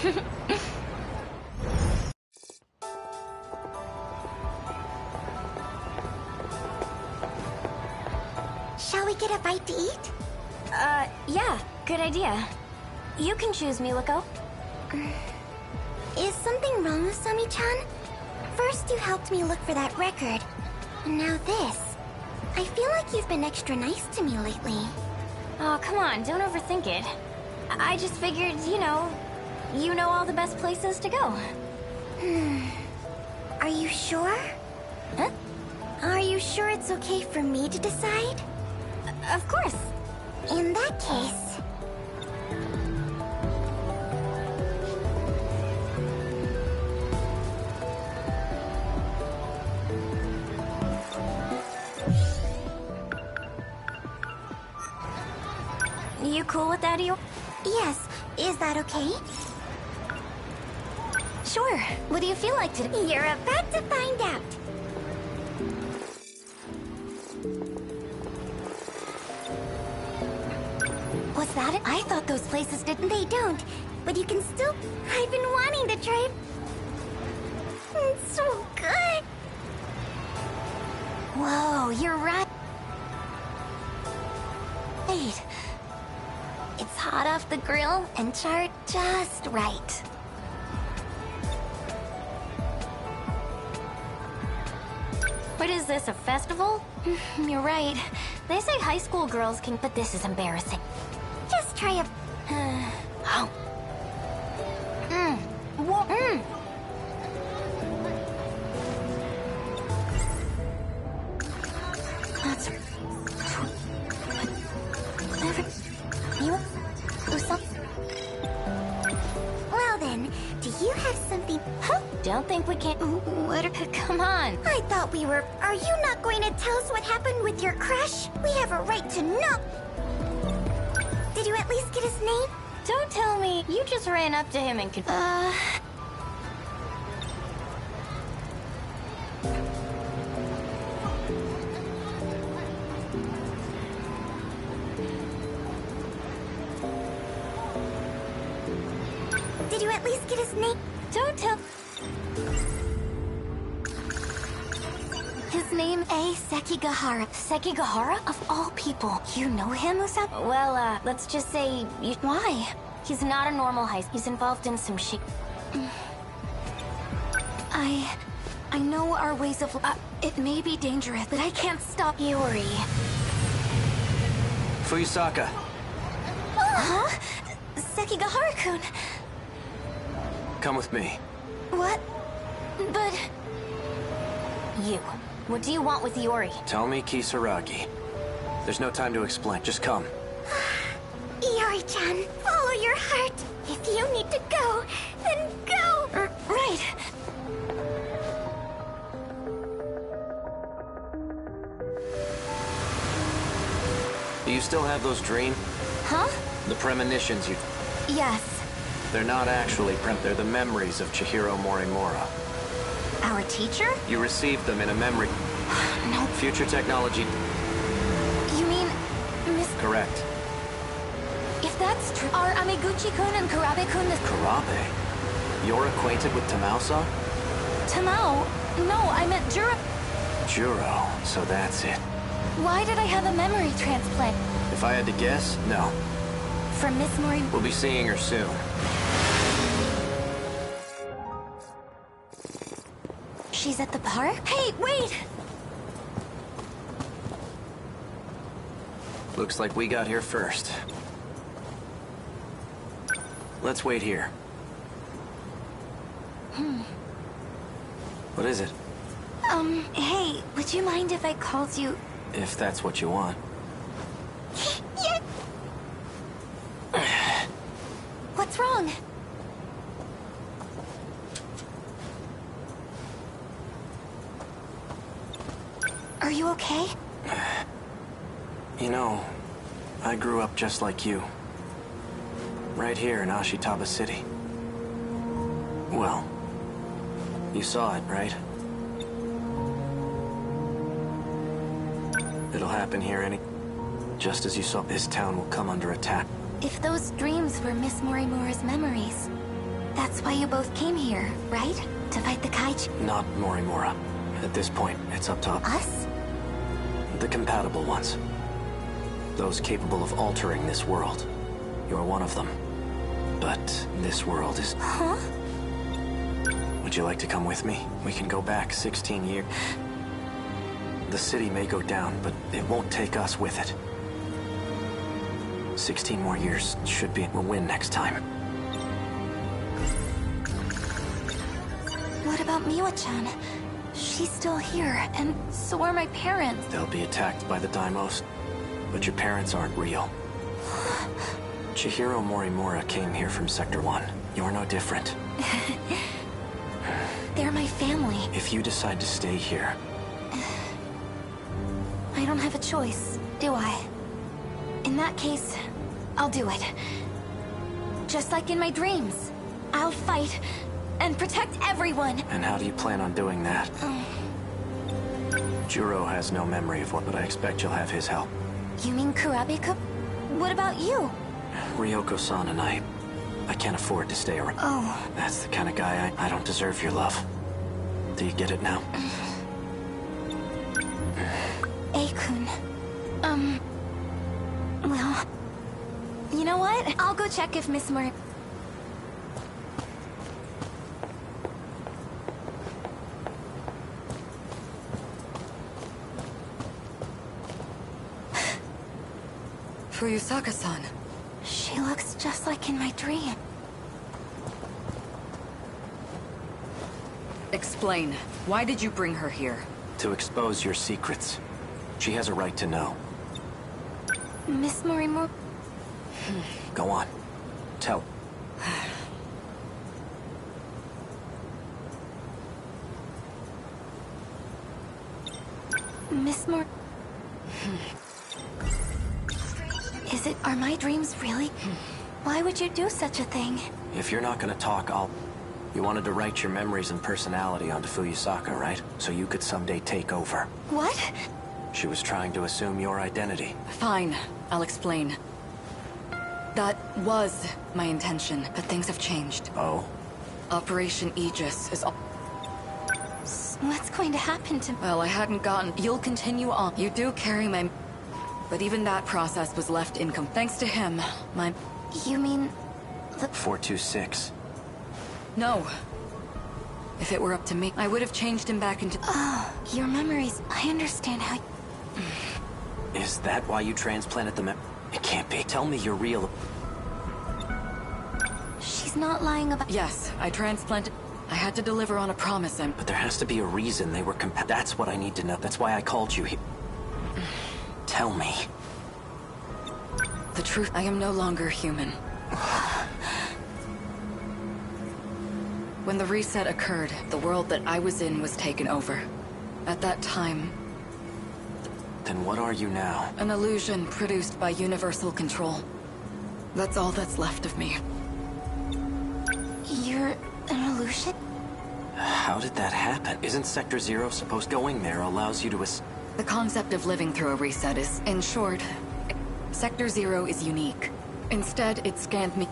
Shall we get a bite to eat? Yeah, good idea. You can choose, Miwako. Is something wrong with Sami-chan? First you helped me look for that record, and now this. I feel like you've been extra nice to me lately. Oh, come on, don't overthink it. I just figured, you know all the best places to go. Are you sure? Huh? Are you sure it's okay for me to decide? Of course. In that case... You cool with that, Iyo? Yes, is that okay? Sure. What do you feel like today? You're about to find out. Was that it? I thought those places didn't. They don't. But you can still... I've been wanting to try... It's so good. Whoa, you're right. Wait. It's hot off the grill and charred just right. What is this, a festival? You're right. They say high school girls can, but this is embarrassing. Just try a... Oh. Whoa. That's... You... Well then, do you have something... Huh? Don't think we can't... What? Come on. I thought we were... Are you not going to tell us what happened with your crush? We have a right to know. Did you at least get his name? Don't tell me you just ran up to him and could... Did you at least get his name? Don't tell... His name A. Sekigahara. Sekigahara? Of all people. You know him, Usa? Well, let's just say... Why? He's not a normal He's involved in some shit. I know our ways of... it may be dangerous, but I can't stop Yuri. Fuyusaka. Huh? Sekigahara-kun. Come with me. What? But... You. What do you want with Yuri? Tell me Kisaragi. There's no time to explain. Just come. Yuri-chan, follow your heart. If you need to go, then go. Right. Do you still have those dreams? Huh? The premonitions you... Yes. They're not actually they're the memories of Chihiro Morimura. Our teacher? You received them in a memory... No. Future technology... You mean... Miss... Correct. If that's true, are Amiguchi-kun and Karabe-kun the... Karabe? You're acquainted with Tamao-san? Tamao? No, I meant Juro. Juro, so that's it. Why did I have a memory transplant? If I had to guess, no. From Miss Mori... We'll be seeing her soon. She's at the park? Hey, wait! Looks like we got here first. Let's wait here. What is it? Hey, would you mind if I called you... If that's what you want. What's wrong? Are you okay? You know, I grew up just like you. Right here in Ashitaba City. Well, you saw it, right? It'll happen here just as you saw. This town will come under attack. If those dreams were Miss Morimura's memories, That's why you both came here, right? To fight the kaiju? Not Morimura. At this point, it's up to Us? the compatible ones. Those capable of altering this world. You're one of them. But this world is... Huh? Would you like to come with me? We can go back 16 years. The city may go down, but it won't take us with it. 16 more years should be... We'll win next time. What about Miwa-chan? She's still here, and so are my parents. They'll be attacked by the Daimos, but your parents aren't real. Chihiro Morimura came here from Sector 1. You're no different. They're my family. If you decide to stay here... I don't have a choice, do I? In that case, I'll do it. Just like in my dreams. I'll fight and protect everyone. And how do you plan on doing that? Juro has no memory of what, but I expect you'll have his help. You mean Kurabe-kun? What about you? Ryoko-san and I can't afford to stay around. Oh. That's the kind of guy I don't deserve your love. Do you get it now? A-kun. Well... You know what? I'll go check if Miss Mori... Fuyusaka-san. She looks just like in my dream. Explain. Why did you bring her here? To expose your secrets. She has a right to know. Miss Morimura... Go on. Tell. Miss Mor... Is it... Are my dreams really? Why would you do such a thing? If you're not gonna talk, I'll... You wanted to write your memories and personality onto Fuyusaka, right? So you could someday take over. What? She was trying to assume your identity. Fine. I'll explain. That was my intention, but things have changed. Oh? Operation Aegis is all... What's going to happen to... Well, I hadn't gotten... You'll continue on. You do carry my... But even that process was left incomplete. Thanks to him, my... You mean... 426. No. If it were up to me, I would have changed him back into... Oh, your memories... I understand how... Is that why you transplanted the It can't be. Tell me you're real. She's not lying about... Yes, I transplanted... I had to deliver on a promise and... But there has to be a reason they were That's what I need to know. That's why I called you here. Tell me. The truth, I am no longer human. When the reset occurred, the world that I was in was taken over. At that time... Then what are you now? An illusion produced by universal control. That's all that's left of me. You're an illusion? How did that happen? Isn't Sector 0 supposed going there allows you to The concept of living through a reset is, in short, Sector 0 is unique. Instead, it scanned me.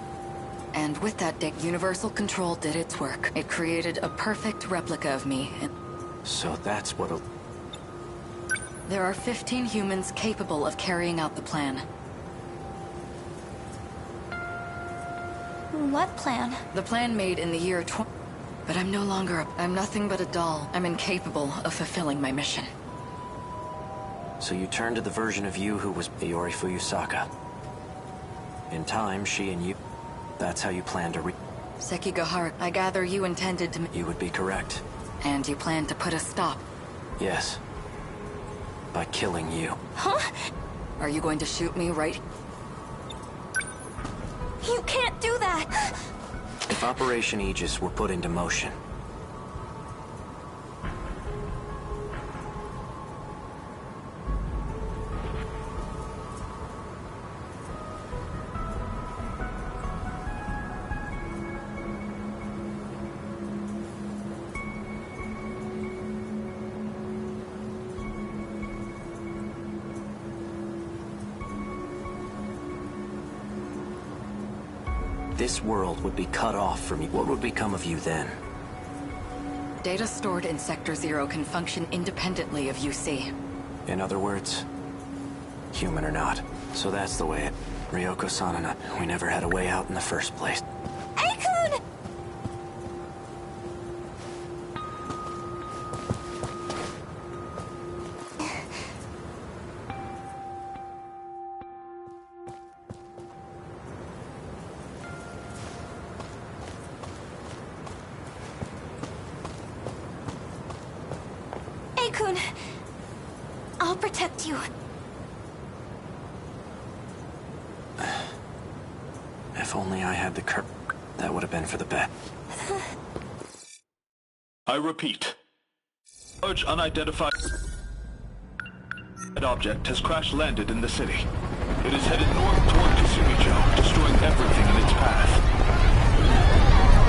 And with that data, universal control did its work. It created a perfect replica of me. So that's what There are 15 humans capable of carrying out the plan. What plan? The plan made in the year But I'm no longer I'm nothing but a doll. I'm incapable of fulfilling my mission. So you turned to the version of you who was Iori Fuyusaka. In time, she and you... That's how you plan to Sekigahara, I gather you intended to... You would be correct. And you plan to put a stop. Yes. By killing you. Huh? Are you going to shoot me right... You can't do that! If Operation Aegis were put into motion... this world would be cut off from you. What would become of you then? Data stored in Sector Zero can function independently of UC. In other words, human or not. So that's the way it... Ryoko-san and I, we never had a way out in the first place. Aikun! Aikun! I'll protect you. If only I had the courage, that would have been for the best. I repeat. Large unidentified object has crash-landed in the city. It is headed north toward Kasumicho, destroying everything in its path.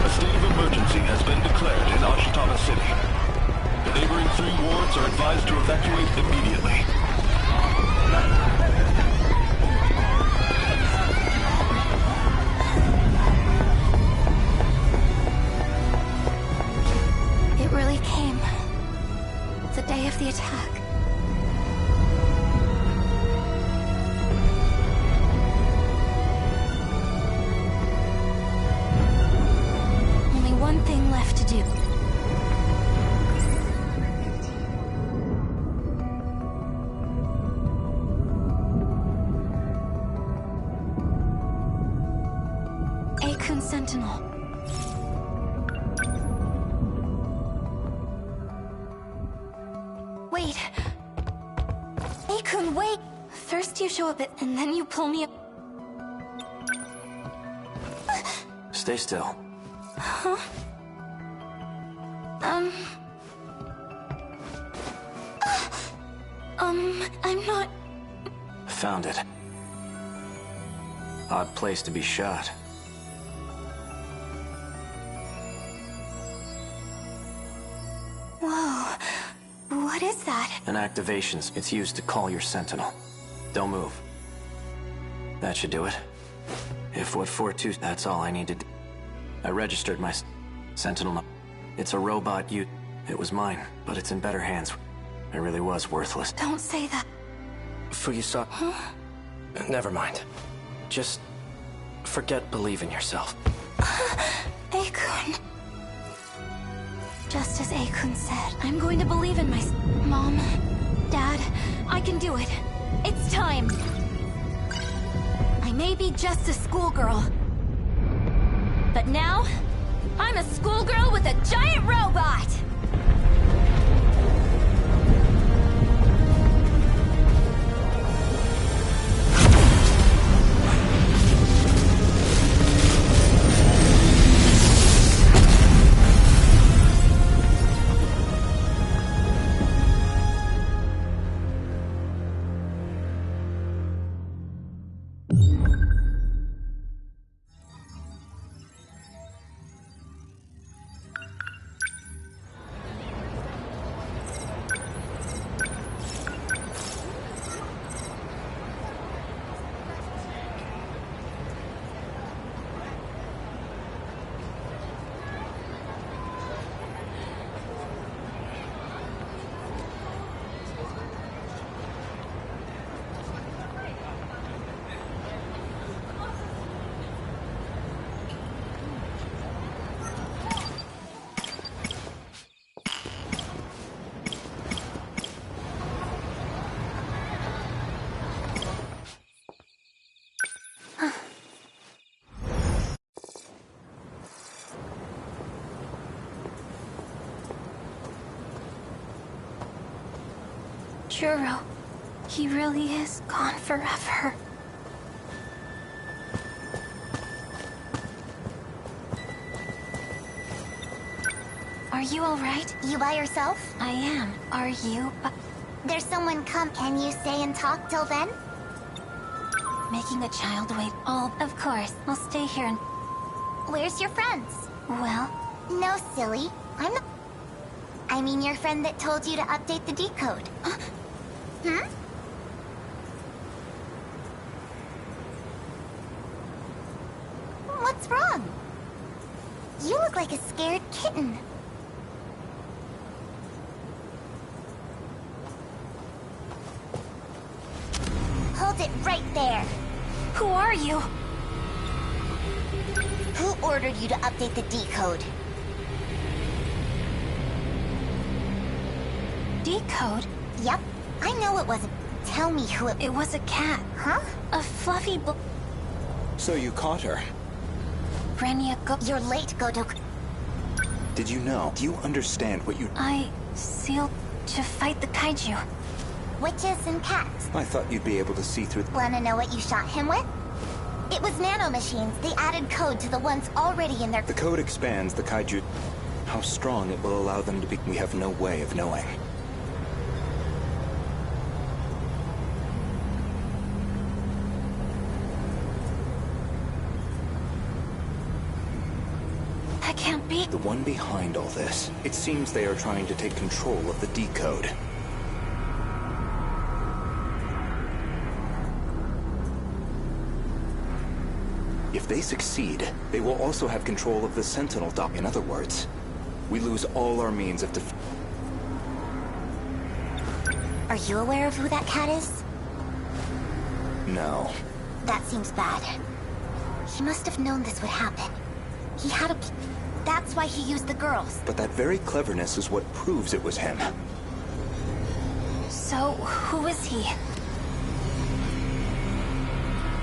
A state of emergency has been declared in Ashitaba City. The neighboring 3 wards are advised to evacuate immediately. It really came. The day of the attack. Only one thing left to do. Aikun Sentinel. Wait. Aikun, wait! First you show up and then you pull me up. Stay still. Huh? I'm not... Found it. Odd place to be shot. Whoa. What is that? An activation. It's used to call your sentinel. Don't move. That should do it. If what 4-2, that's all I needed. I registered my sentinel. It's a robot It was mine, but it's in better hands. It really was worthless. Don't say that. Fuyusa. Huh? Never mind. Just forget believe in yourself. Aikun. Just as Aikun said, I'm going to believe in my... Mom, Dad, I can do it. It's time. I may be just a schoolgirl, but now, I'm a schoolgirl with a giant robot! Juro, he really is gone forever. Are you alright? You by yourself? I am. Are you? There's someone come. Can you stay and talk till then? Making a child wait. Oh, of course. I'll stay here and... Where's your friends? Well... No, silly. I'm not... I mean your friend that told you to update the decode. Hmm? What's What's wrong? You look like a scared kitten. Hold it right there. Who are you? Who ordered you to update the decode? Decode? Yep, I know it wasn't. Tell me who it... It was a cat. Huh? A fluffy So you caught her. Renia You're late, Godok. Did you know? Do you understand what you... I sealed to fight the kaiju. Witches and cats. I thought you'd be able to see through... Wanna know what you shot him with? It was nanomachines. They added code to the ones already in their... The code expands the kaiju. How strong it will allow them to be... We have no way of knowing. That can't be. The one behind all this. It seems they are trying to take control of the decode. If they succeed, they will also have control of the Sentinel dock. In other words, we lose all our means of Are you aware of who that cat is? No. That seems bad. He must have known this would happen. He had a... That's why he used the girls. But that very cleverness is what proves it was him. So, who is he?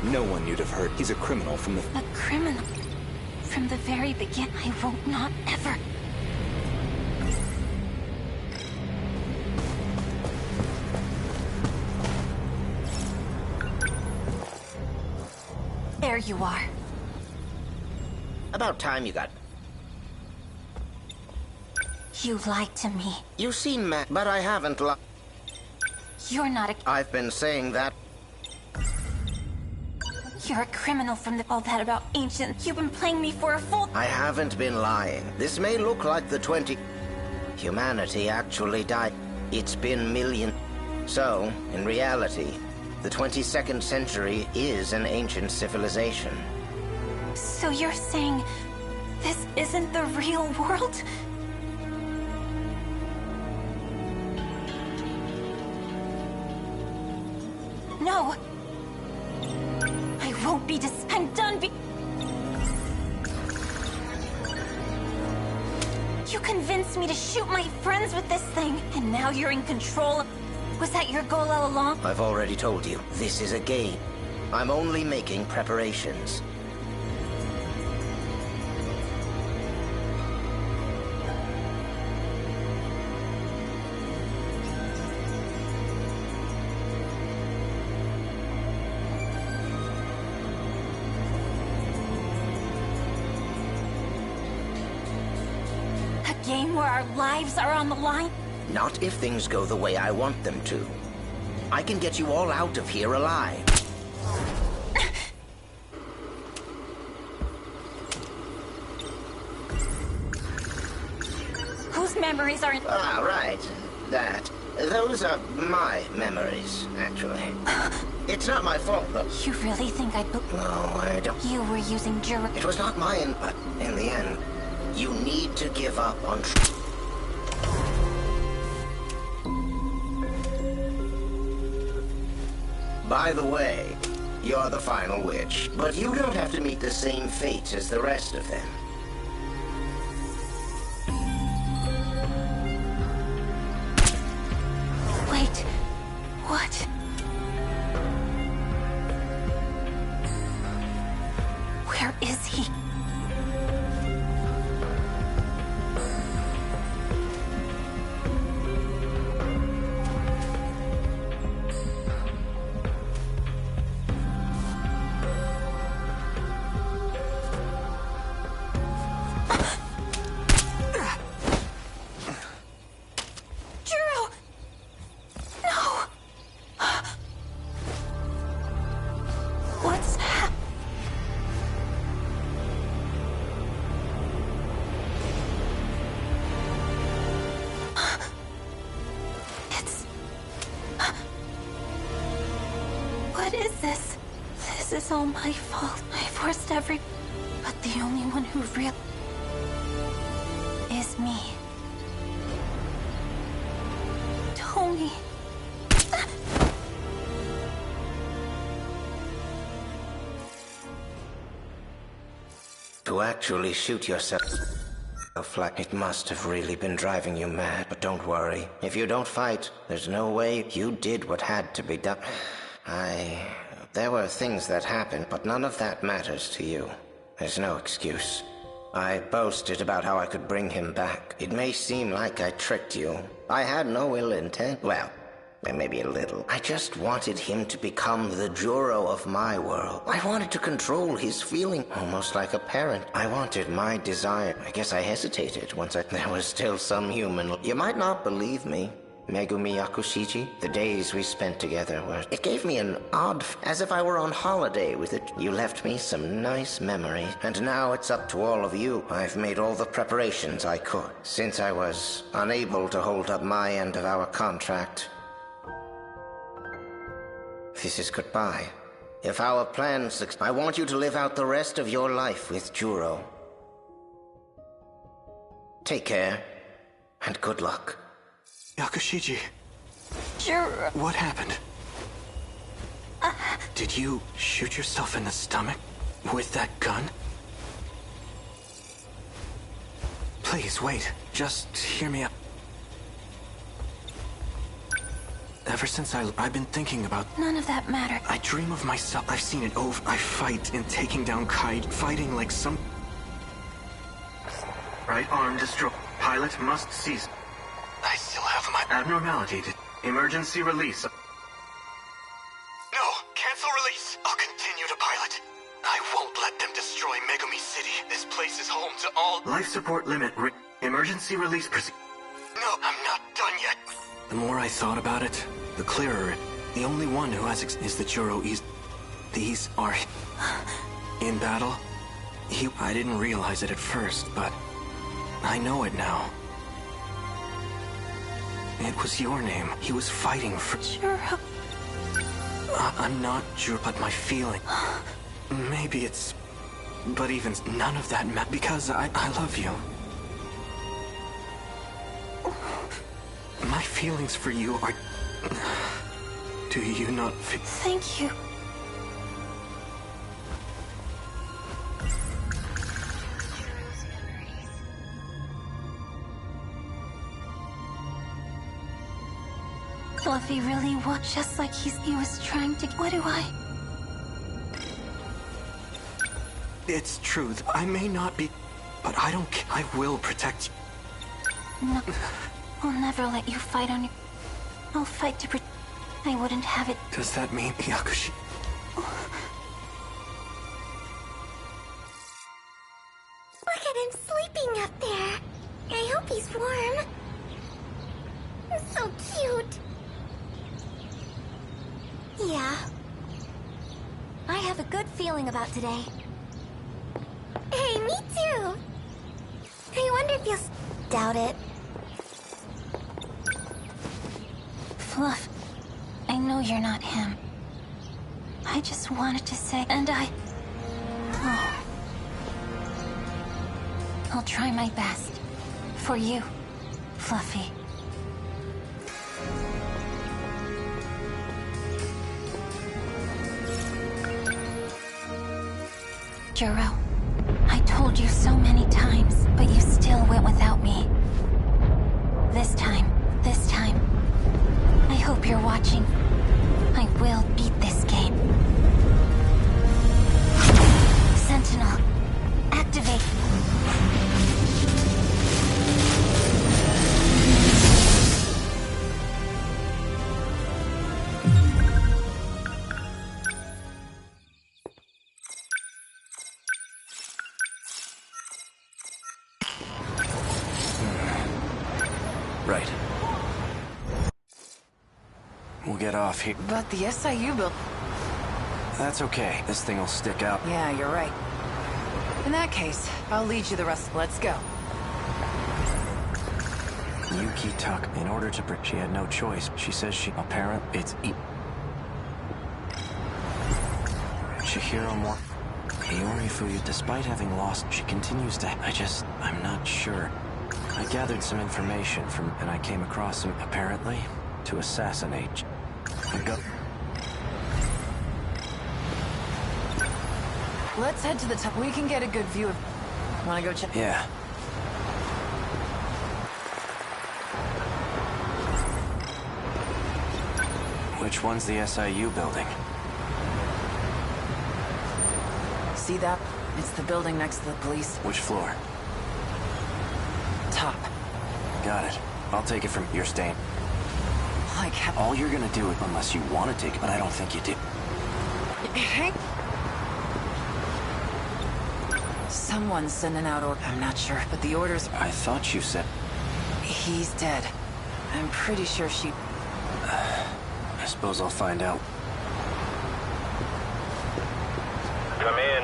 No one you'd have heard. He's a criminal from the... A criminal. From the very beginning, I won't not ever. There you are. About time you got... You lied to me. You seem mad, but I haven't lied. You're not a... I've been saying that. You're a criminal from the... All that about ancient... You've been playing me for a fool... I haven't been lying. This may look like the 20... Humanity actually died. It's been millions. So, in reality, the 22nd century is an ancient civilization. So you're saying... This isn't the real world? No. I won't be I'm done You convinced me to shoot my friends with this thing, and now you're in control. Was that your goal all along? I've already told you, this is a game. I'm only making preparations. Game where our lives are on the line? Not if things go the way I want them to. I can get you all out of here alive. Whose memories are in... Ah, right. Those are my memories, actually. It's not my fault, though. You really think I... No, I don't. You were using It was not mine, but in the end, you need to give up on... By the way, you're the final witch, but you don't have to meet the same fate as the rest of them. Wait, what? Where is he? What is this? This is all my fault. I forced but the someone who really is me. Tony. To actually shoot yourself like it must have really been driving you mad. But don't worry. If you don't fight, there's no way you did what had to be done. There were things that happened, but none of that matters to you. There's no excuse. I boasted about how I could bring him back. It may seem like I tricked you. I had no ill intent. Well, maybe a little. I just wanted him to become the Juro of my world. I wanted to control his feeling, almost like a parent. I wanted my desire. I guess I hesitated there was still some human. You might not believe me, Megumi Yakushiji. The days we spent together it gave me an odd, as if I were on holiday with it. You left me some nice memories. And now it's up to all of you. I've made all the preparations I could. Since I was unable to hold up my end of our contract, this is goodbye. If our plans succeed, I want you to live out the rest of your life with Juro. Take care, and good luck. Yakushiji. Juro. What happened? Did you shoot yourself in the stomach with that gun? Please, wait. Just hear me out. Ever since I've been thinking about... None of that mattered. I dream of myself. I've seen it over. I fight in taking down Kai, fighting like some... Right arm destroyed. Pilot must cease. I still have my abnormality. Emergency release. No! Cancel release! I'll continue to pilot. I won't let them destroy Megumi City. This place is home to all... Life support limit. Emergency release proceed. No, I'm not done yet. The more I thought about it, the clearer it. The only one who has is the Juro East. These are... in battle? I didn't realize it at first, but... I know it now. It was your name. He was fighting for... Juro. I'm not sure, but my feeling... Maybe it's... But even none of that because I love you. My feelings for you are... Do you not feel... Thank you. Fluffy really was just like he was trying to... What do I... It's true. I may not be... But I don't care. I will protect you. No. I'll never let you fight on your... I'll fight to protect... I wouldn't have it... Does that mean Yakushi... Look at him sleeping up there. I hope he's warm. So cute. Yeah. I have a good feeling about today. Hey, me too. I wonder if you'll... Doubt it. Fluff, I know you're not him. I just wanted to say, and oh. I'll try my best. For you, Fluffy. Juro, I told you so many times, but you still went without me. This time, I hope you're watching. I will beat this game. Sentinel, activate. Right. We'll get off here. But the SIU build... That's okay. This thing will stick out. Yeah, you're right. In that case, I'll lead you the rest. Let's go. Yuki Tuck. In order to... She had no choice. She says apparent... It's... Chihiro more... Iori Fuyu, despite having lost, she continues to... I'm not sure. I gathered some information from... and I came across him, apparently, to assassinate. Let's head to the top. We can get a good view of... Wanna go check? Yeah. Which one's the SIU building? See that? It's the building next to the police. Which floor? Top. Got it. I'll take it from... You're staying. Like... All you're gonna do, unless you want to take it, but I don't think you do. Someone's sending out orders. I'm not sure, but the orders... I thought you said... He's dead. I'm pretty sure she... I suppose I'll find out. Come in.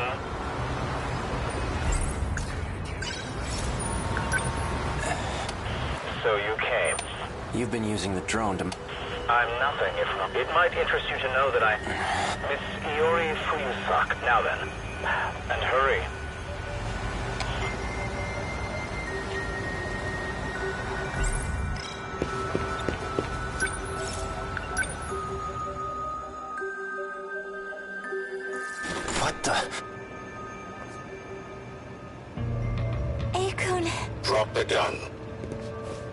So you came. You've been using the drone to... I'm nothing if not... It might interest you to know that I... Miss Iori Fuyusaka. Now then. And hurry. What the... Akun. Drop the gun.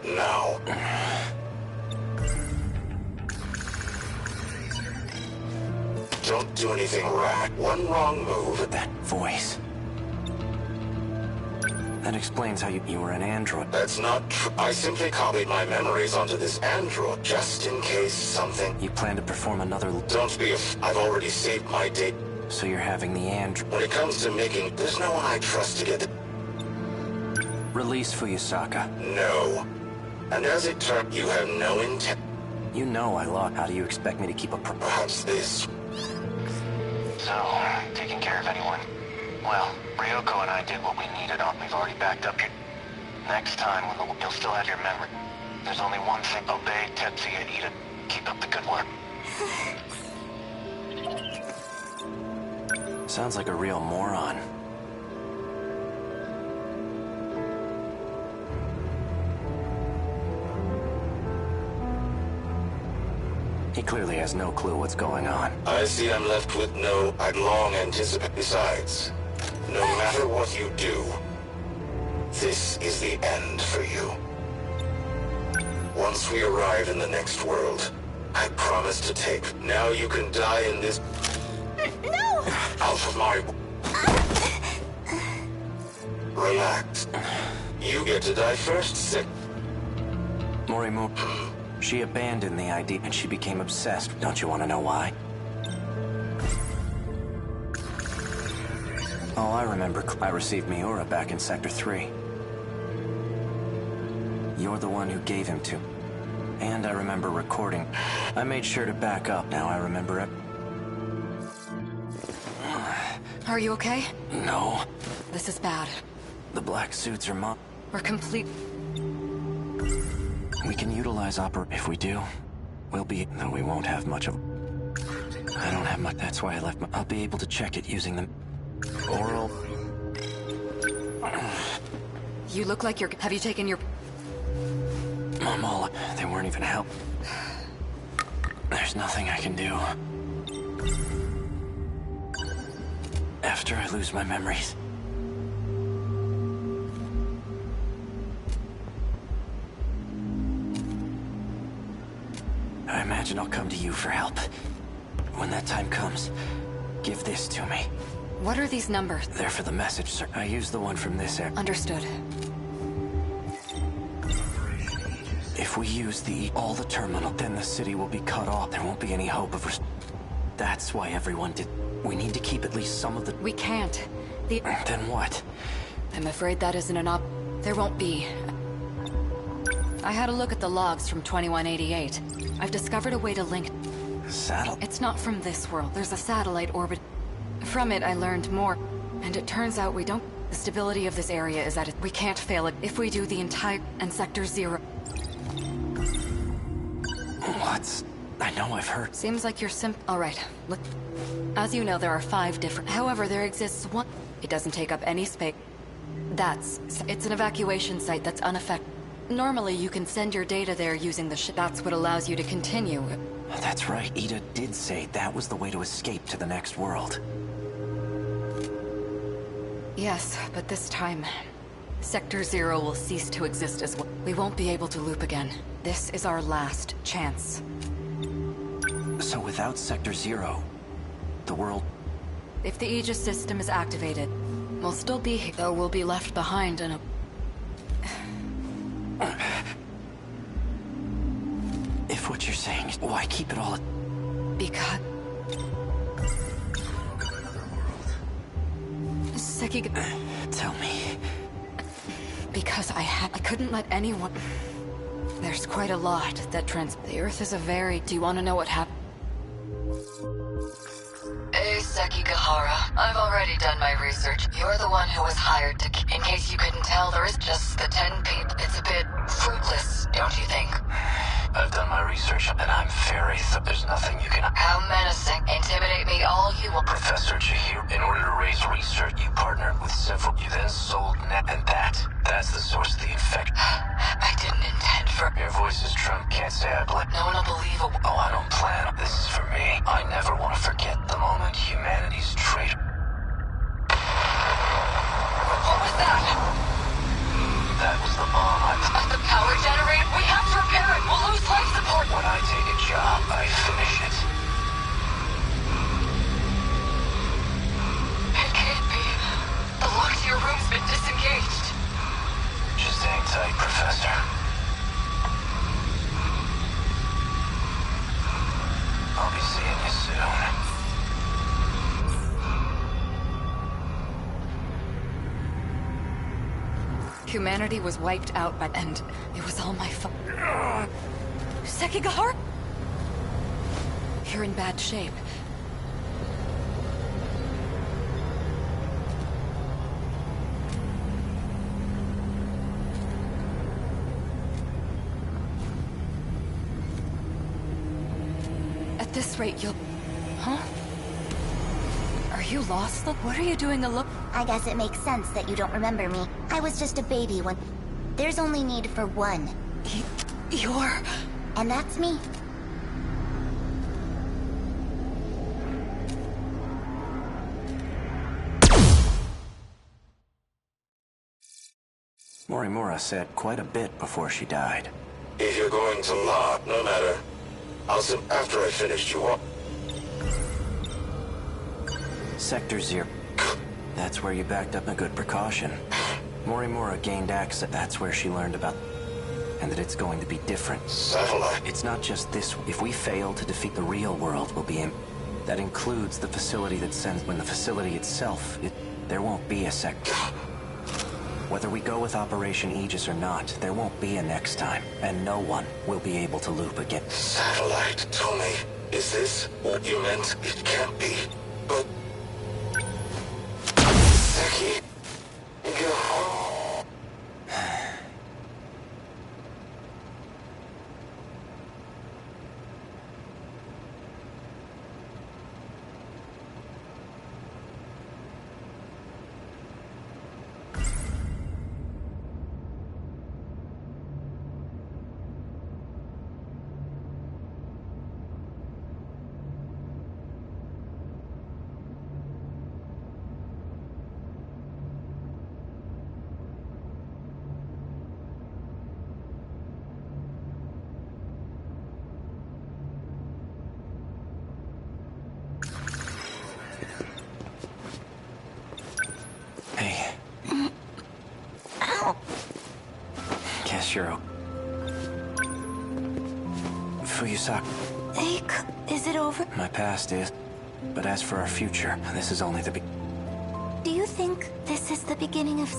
Now. Don't do anything wrong. One wrong move. That voice. That explains how you were an android. That's not true. I simply copied my memories onto this android, just in case something... You plan to perform another... Don't be I've already saved my date. So you're having the android... When it comes to making... There's no one I trust to get the... Release Fuyusaka. No. And as it turns, you have no intent... You know I lost. How do you expect me to keep a... Perhaps this... So, taking care of anyone? Well, Ryoko and I did what we needed on. We've already backed up your... Next time, you'll still have your memory. There's only one thing. Obey Tetsuya and Ida. Keep up the good work. Sounds like a real moron. He clearly has no clue what's going on. I see I'm left with no... I'd long anticipated. Besides, no matter what you do, this is the end for you. Once we arrive in the next world, I promise to take... Now you can die in this... No! Out of my... Relax. You get to die first, sick. Morimu, she abandoned the idea and she became obsessed. Don't you want to know why? Oh, I remember. I received Miura back in Sector 3. You're the one who gave him to. And I remember recording. I made sure to back up. Now I remember it. Are you okay? No. This is bad. The black suits are mine. We're complete... We can utilize if we do. We'll be... Though we won't have much of... I don't have much. That's why I left I'll be able to check it using the... Oral... You look like you're... Have you taken your... Momola, they weren't even help. There's nothing I can do. After I lose my memories. I imagine I'll come to you for help. When that time comes, give this to me. What are these numbers? They're for the message, sir. I used the one from this area. Understood. If we use all the terminal, then the city will be cut off. There won't be any hope of... That's why everyone did... We need to keep at least some of the... We can't. Then what? I'm afraid that isn't an There won't be. I had a look at the logs from 2188. I've discovered a way to link... Saddle? It's not from this world. There's a satellite orbit. From it, I learned more. And it turns out we don't... The stability of this area is at it. We can't fail it. If we do, the entire... And Sector 0... What's I know I've heard. Seems like you're Alright, look. As you know, there are 5 different... However, there exists one... It doesn't take up any space. It's an evacuation site that's unaffected. Normally, you can send your data there using the That's what allows you to continue. That's right. Ida did say that was the way to escape to the next world. Yes, but this time, Sector 0 will cease to exist as well. We won't be able to loop again. This is our last chance. So without Sector 0, the world... If the Aegis system is activated, we'll still be here, though we'll be left behind in a... If what you're saying is... Why keep it all... Because... Seki... Tell me. Because I couldn't let anyone... There's quite a lot that The Earth is a very... Do you want to know what happened? Hey, Sekigahara. I've already done my research. You're the one who was hired to... In case you couldn't tell, there is just the 10 people. It's a bit fruitless, don't you think? I've done my research, and I'm very... There's nothing you can... How menacing. Intimidate me all you want. Professor Chihiro, in order to raise research, you partnered with several... You then sold net, and that's the source of the infection. I didn't intend for... Your voice is Trump, can't say I blame... No one will believe a... Oh, I don't plan. This is for me. I never want to forget the moment humanity's traitor... What was that? That was the bomb The power generator? We have to repair it! We'll lose life support! When I take a job, I finish it. It can't be. The lock to your room's been disengaged. Just hang tight, Professor. I'll be seeing you soon. Humanity was wiped out by... And it was all my fault. Sekigahara? You're in bad shape. At this rate, you'll... Huh? Are you lost? What are you doing alone? I guess it makes sense that you don't remember me. I was just a baby when... There's only need for one. You're... And that's me. Morimura said quite a bit before she died. If you're going to lie, no matter. After I finished you off. Sector 0. That's where you backed up a good precaution. Morimura gained access. That's where she learned about... And that it's going to be different. Satellite. It's not just this. If we fail to defeat the real world, we'll be in... That includes the facility that sends... When the facility itself... There won't be a sector. Whether we go with Operation Aegis or not, there won't be a next time. And no one will be able to loop again. Satellite, Tommy. Is this what you meant? It can't be. But... Seki... Hey. Guess you're... Fuyusaka. Is it over? My past is. But as for our future, this is only the Do you think this is the beginning of...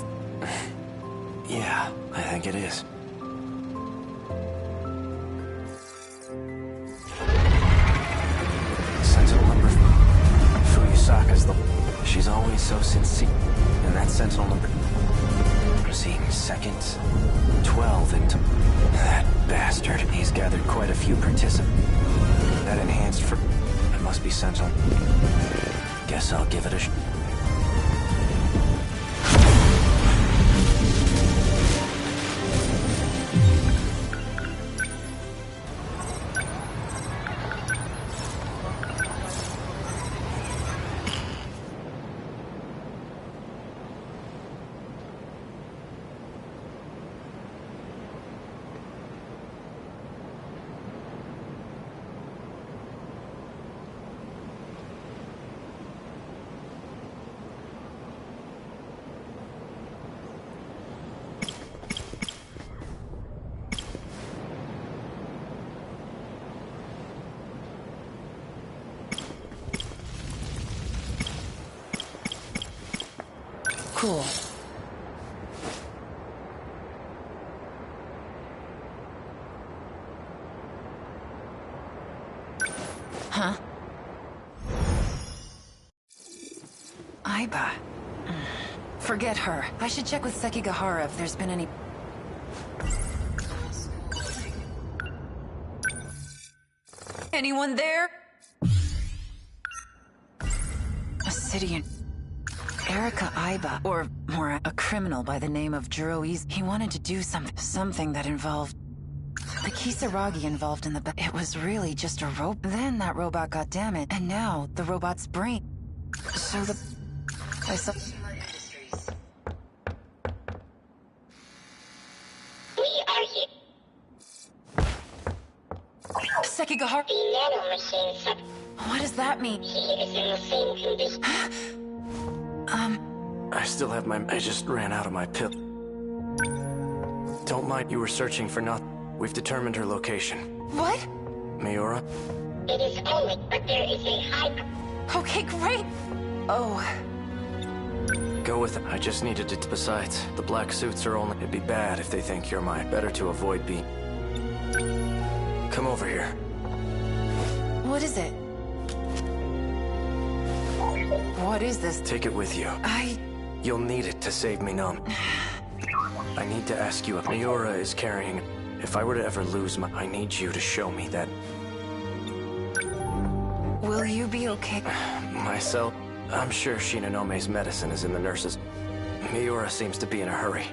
Yeah, I think it is. Sentinel number... Fuyusaka's the... She's always so sincere. And that Sentinel number... Seeing seconds. 12 into... That bastard. He's gathered quite a few participants. That enhanced for... It must be Sentinel. Guess I'll give it a Cool. Huh? Aiba. Forget her. I should check with Sekigahara if there's been any... Anyone there? Obsidian. Erika Aiba, or more, a criminal by the name of Jiroiz. He wanted to do something that involved the Kisaragi involved in the... It was really just a robot. Then that robot got damaged, and now the robot's brain. So I saw... We are here. Sekigahara... The nanomachine sub... What does that mean? He is in the same condition. I still have my... I just ran out of my pill. Don't mind, you were searching for nothing. We've determined her location. What? Miura? It is only, but there is a high... Okay, great! Oh... Go with it. I just needed to... Besides, the black suits are only... It'd be bad if they think you're mine. Better to avoid being... Come over here. What is it? What is this? Take it with you. You'll need it to save me, Num. I need to ask you if Miura is carrying... If I were to ever lose my... I need you to show me that... Will you be okay? Myself? I'm sure Shinanome's medicine is in the nurses. Miura seems to be in a hurry.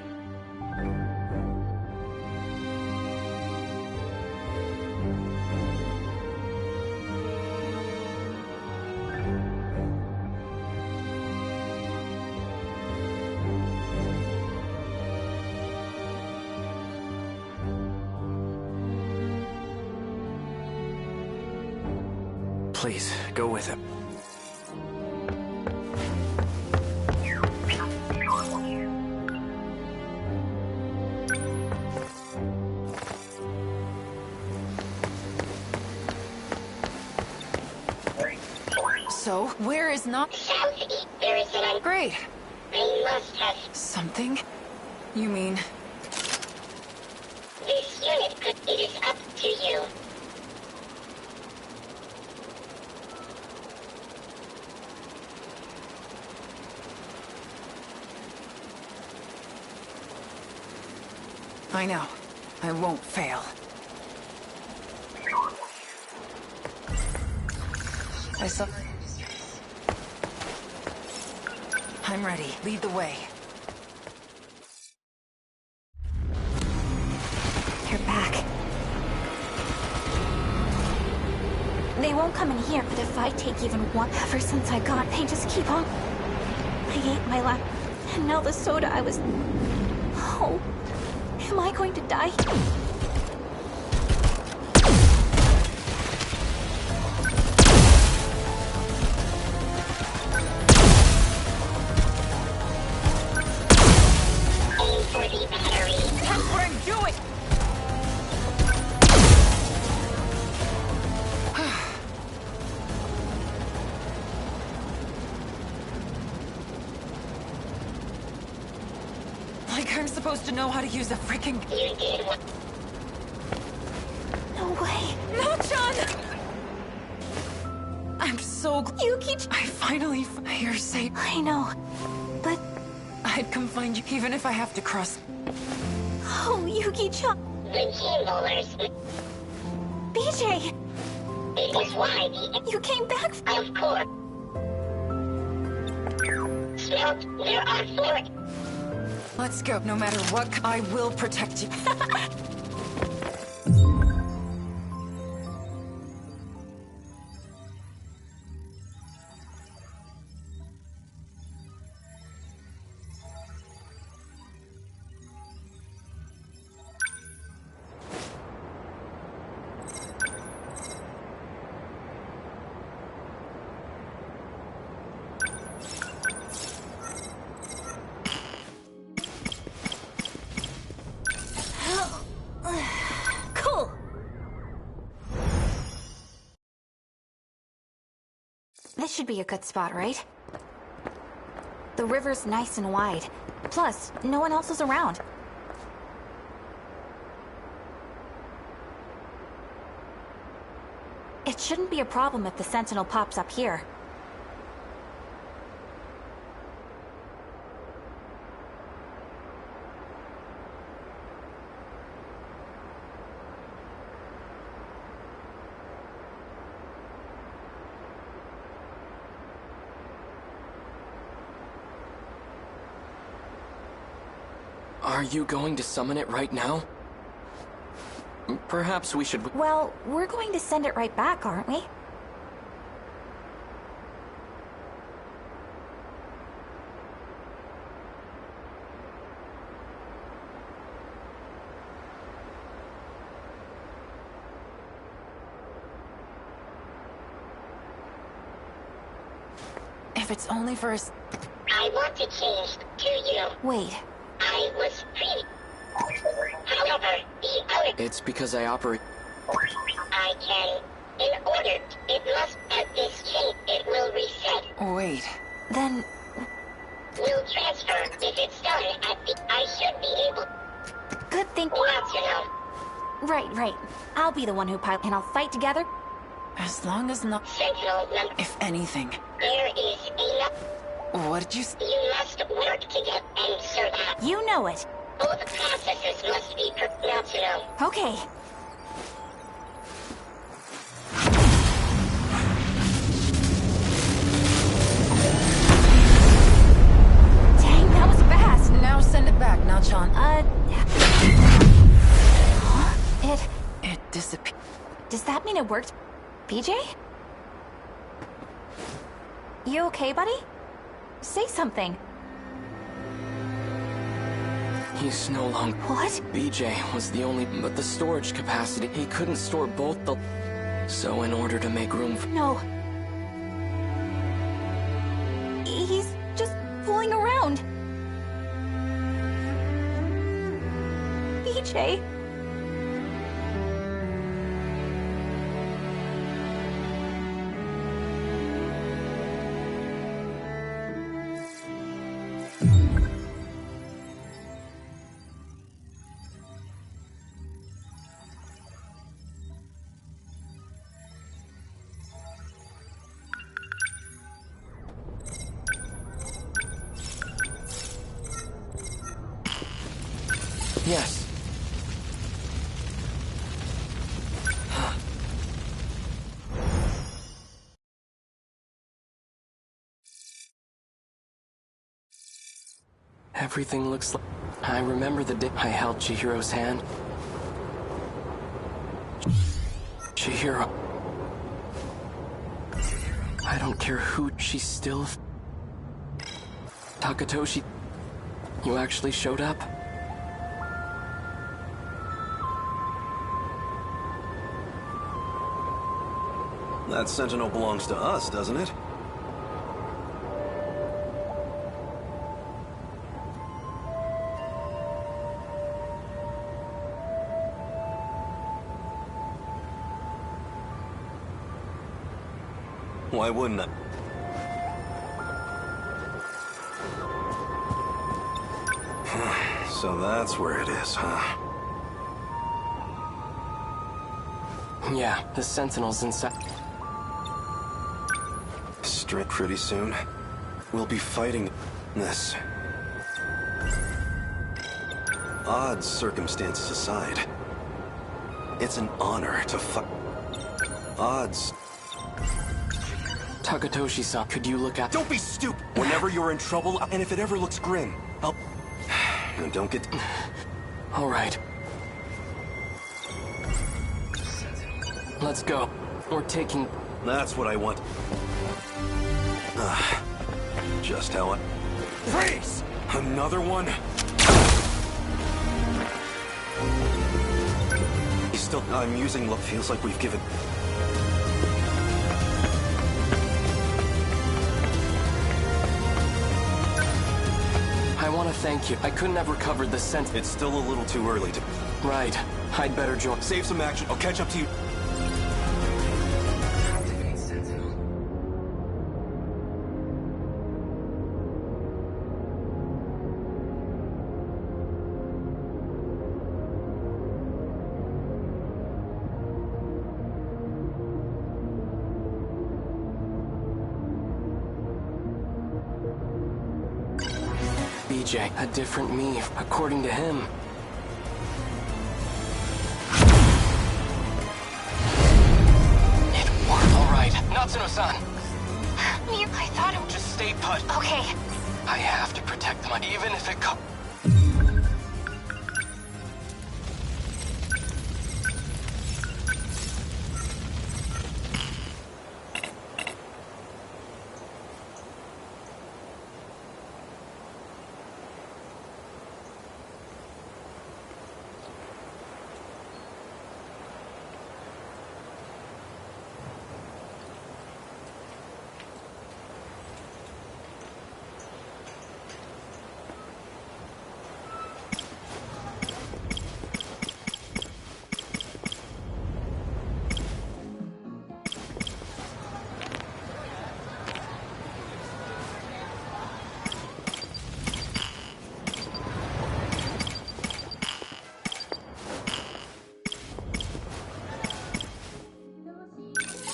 Please, go with him. So, where is not... Southeast, there is an... Great. They must have... Something? You mean... This unit could... It is up to you. I know. I won't fail. I saw... I'm ready. Lead the way. You're back. They won't come in here, but if I take even one... Ever since I got, they just keep on... I ate my last... And now the soda I was... Oh... Am I going to die? Aim for the battery. That's what I'm doing! Like I'm supposed to know how to use a freaking... You did what... No way. No, John! I'm so... Yuki... I finally... You're safe. I know. But... I'd come find you even if I have to cross... Oh, Yuki-chan. The Gene Bowlers... BJ! It is why the... You came back? Of course. Smelt, there are four... Let's go. No matter what, I will protect you. Cool. This should be a good spot, right? The river's nice and wide. Plus, no one else is around. It shouldn't be a problem if the Sentinel pops up here. Are you going to summon it right now? Perhaps we should... Well, we're going to send it right back, aren't we? If it's only for us... I want to change to you. Wait. I was pretty. However, the other... It's because I operate... I can... In order, it must... At this change, it will reset. Wait. Then... Will transfer if it's done at the... I should be able... Good thing... Not to know. Right. I'll be the one who pilot, and I'll fight together. As long as not... Sentinel number... If anything. There is enough... What did you say? You must work together and sort out. You know it. Both processes must be not to know. Okay. Dang, that was fast. Now send it back, Nachan. It disappeared. Does that mean it worked? PJ? You okay, buddy? Say something. He's no longer... What? BJ was the only... But the storage capacity, he couldn't store both the... So in order to make room for... No. He's just fooling around. BJ. Yes. Everything looks like... I remember the day I held Chihiro's hand. Chihiro. I don't care who, she's still... Takatoshi, you actually showed up? That Sentinel belongs to us, doesn't it? Why wouldn't I? So that's where it is, huh? Yeah, the Sentinel's inside. Straight pretty soon. We'll be fighting this. Odd circumstances aside, it's an honor to fight. odds. Takatoshi-san, could you look at— Don't be stupid! Whenever you're in trouble, and if it ever looks grim, I'll... Don't get... All right. Let's go. We're taking... That's what I want. Just how I... Freeze! Another one? He's still... I'm using what feels like we've given... I want to thank you. I couldn't have recovered the scent. It's still a little too early to... Right. I'd better join. Save some action. I'll catch up to you. BJ, a different me, according to him. It worked. All right. Natsuno-san. I thought it would... Just stay put. Okay. I have to protect them, even if it co—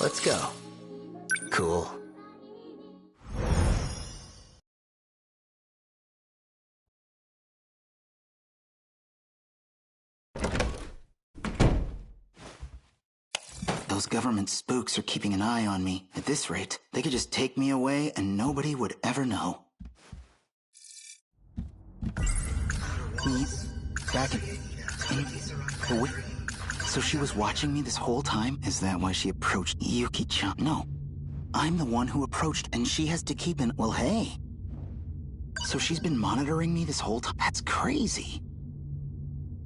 Let's go. Cool. Those government spooks are keeping an eye on me. At this rate, they could just take me away and nobody would ever know. Me, back in the week. So she was watching me this whole time? Is that why she approached Yuki-chan? No. I'm the one who approached, and she has to keep an... Well, hey. So she's been monitoring me this whole time? That's crazy.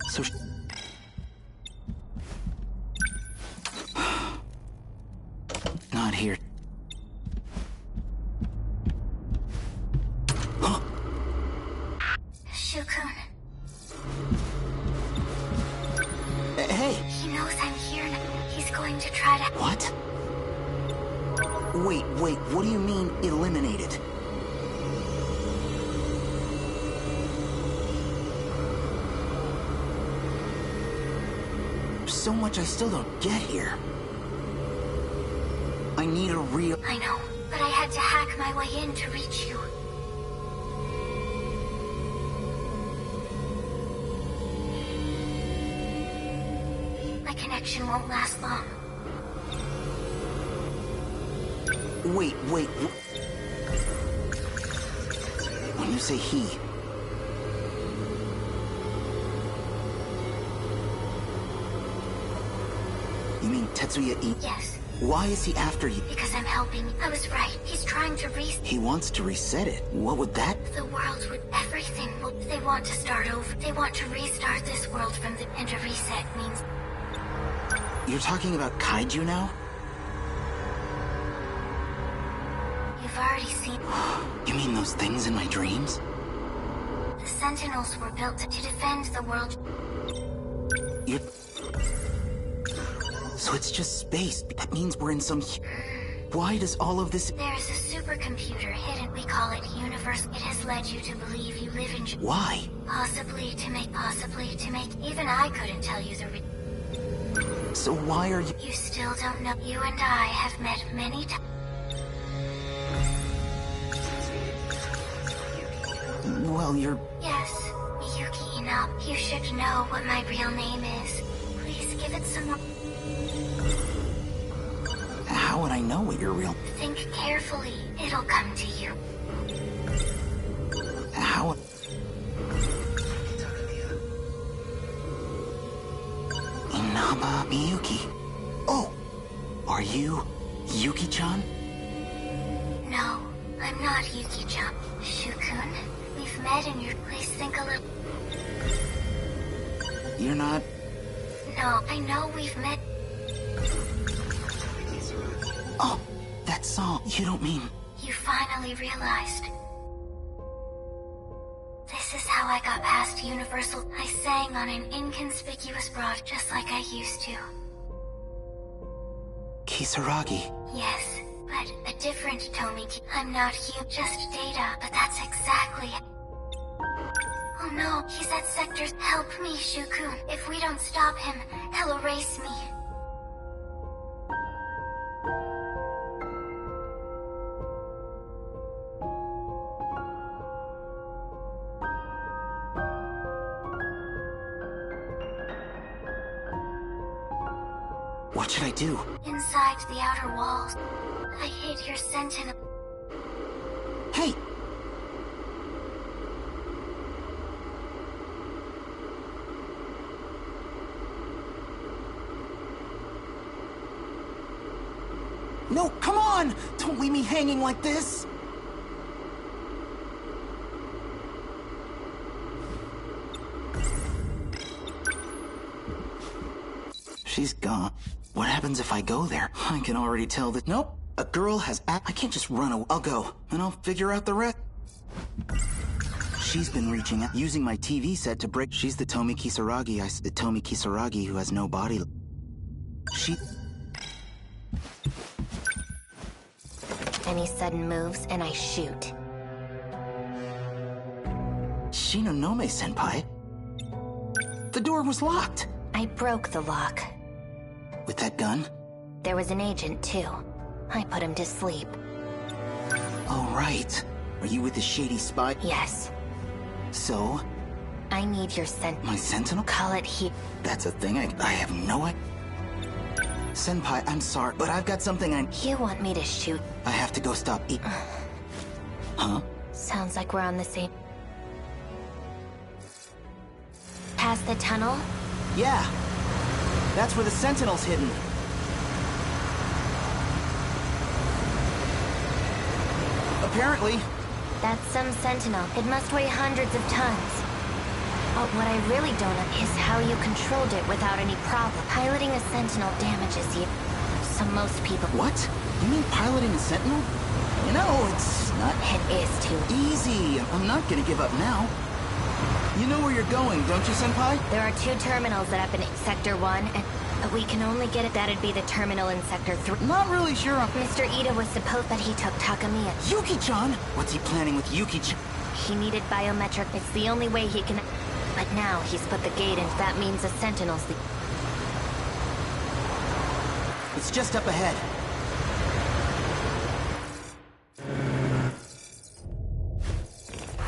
So she... Not here. Shukun. Hey! He knows I'm here. He's going to try to... What? Wait, what do you mean, eliminated? So much I still don't get here. I need a real... I know, but I had to hack my way in to reach you. My connection won't last long. Wait. When you say he... You mean Tetsuya E? Yes. Why is he after you? Because I'm helping. I was right. He's trying to He wants to reset it. What would that... The world would... Everything. They want to start over. They want to restart this world from the... And to reset means... You're talking about kaiju now? You've already seen... You mean those things in my dreams? The Sentinels were built to defend the world. You're... So it's just space. That means we're in some... Why does all of this... There's a supercomputer hidden. We call it Universe. It has led you to believe you live in... Why? Possibly to make... Even I couldn't tell you the... So why are you... You still don't know. You and I have met many times. Well, you're... Yes, Miyuki Inaba. You should know what my real name is. Please give it some more... How would I know what you're real? Think carefully. It'll come to you. How? Inaba Miyuki. Oh! Are you Yuki-chan? No, I'm not Yuki-chan. Shukun, we've met in your place. Think a little. You're not... No, I know we've met. Oh, that song. You don't mean... You finally realized. This is how I got past Universal. I sang on an inconspicuous broad just like I used to. Kisaragi. Yes, but a different Tomiki. I'm not you, just Data, but that's exactly it. Oh no, he's at Sectors. Help me, Shukun. If we don't stop him, he'll erase me. What should I do? Inside the outer walls, I hid your sentinel. Hey! No, come on! Don't leave me hanging like this! She's gone. What happens if I go there? I can already tell that... Nope. A girl has... I can't just run away. I'll go, and I'll figure out the rest. She's been reaching out, using my TV set to break... She's the Tomi Kisaragi, the Tomi Kisaragi who has no body. She... Any sudden moves, and I shoot. Shinonome-senpai? The door was locked! I broke the lock. With that gun? There was an agent, too. I put him to sleep. Oh, right. Are you with the shady spy? Yes. So? I need your My sentinel? Call it here. That's a thing I have no idea. Senpai, I'm sorry, but I've got something You want me to shoot? I have to go stop Huh? Sounds like we're on the same... Past the tunnel? Yeah. That's where the sentinel's hidden. Apparently. That's some sentinel. It must weigh hundreds of tons. But what I really don't know is how you controlled it without any problem. Piloting a sentinel damages you. So most people... What? You mean piloting a sentinel? You know, it's not... It is too. Easy. I'm not gonna give up now. You know where you're going, don't you, Senpai? There are 2 terminals that up in Sector 1, and... But we can only get it. That'd be the terminal in Sector 3. Not really sure. Mr. Ida was supposed that he took Takamiya. Yuki-chan? What's he planning with Yuki-chan? He needed biometric. It's the only way he can... But now he's put the gate in. That means the sentinel's the... It's just up ahead.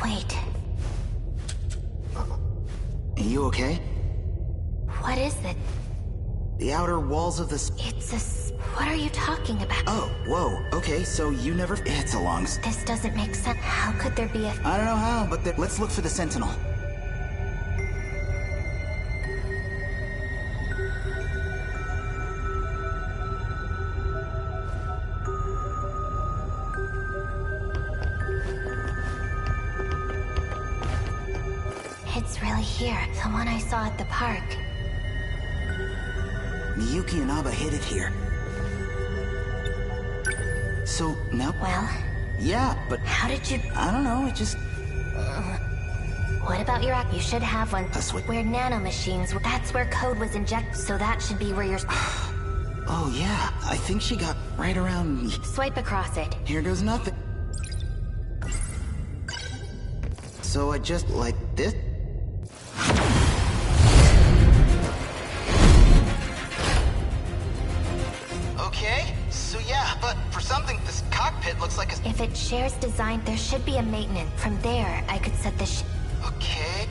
Wait. Are you okay? What is it? The outer walls of the... It's a... What are you talking about? Oh, whoa. Okay, so you never... It's a long... This doesn't make sense. How could there be a... I don't know how, but let's look for the sentinel. It's really here. The one I saw at the park. Miyuki and Abba hid it here. So, now... Well... Yeah, but... How did you... I don't know, it just... What about your app? You should have one. A switch? Where nanomachines... That's where code was injected, so that should be where you're... Oh, yeah. I think she got right around... Swipe across it. Here goes nothing. So I just... like this? Okay, so yeah, but for something, this cockpit looks like a... If it shares design, there should be a maintenance. From there, I could set the Okay.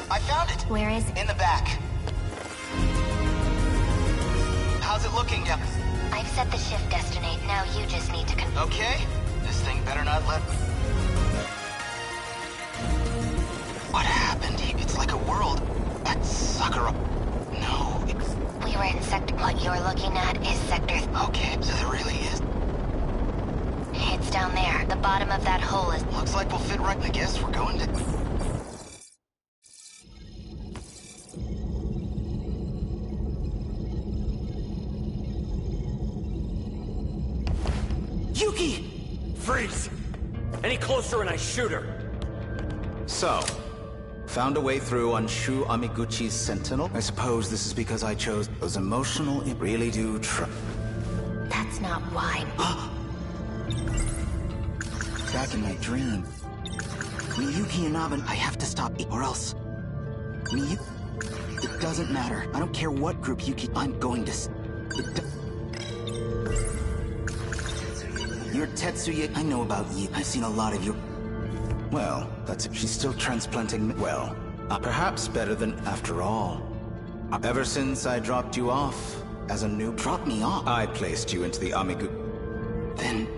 I found it! Where is it? In the back. How's How's it looking down? I've set the shift destinate. Now you just need to Okay. This thing better not let... What happened? It's like a world. That sucker... No, it's... We were in sector. What you're looking at is sector. Okay, so there really is... It's down there. The bottom of that hole is... Looks like we'll fit right... I guess we're going to... Yuki! Freeze! Any closer and I shoot her. So, found a way through on Shu Amiguchi's Sentinel? I suppose this is because I chose those emotional... It really do try... That's not why. Back in my dream. Miyuki and Aben, I have to stop or else... It doesn't matter. I don't care what group Yuki... I'm going to... You're Tetsuya. I know about you. I've seen a lot of you. Well, that's it. She's still transplanting me. Well, perhaps better than after all. Ever since I dropped you off as a noob... Dropped me off? I placed you into the Amigu... Then...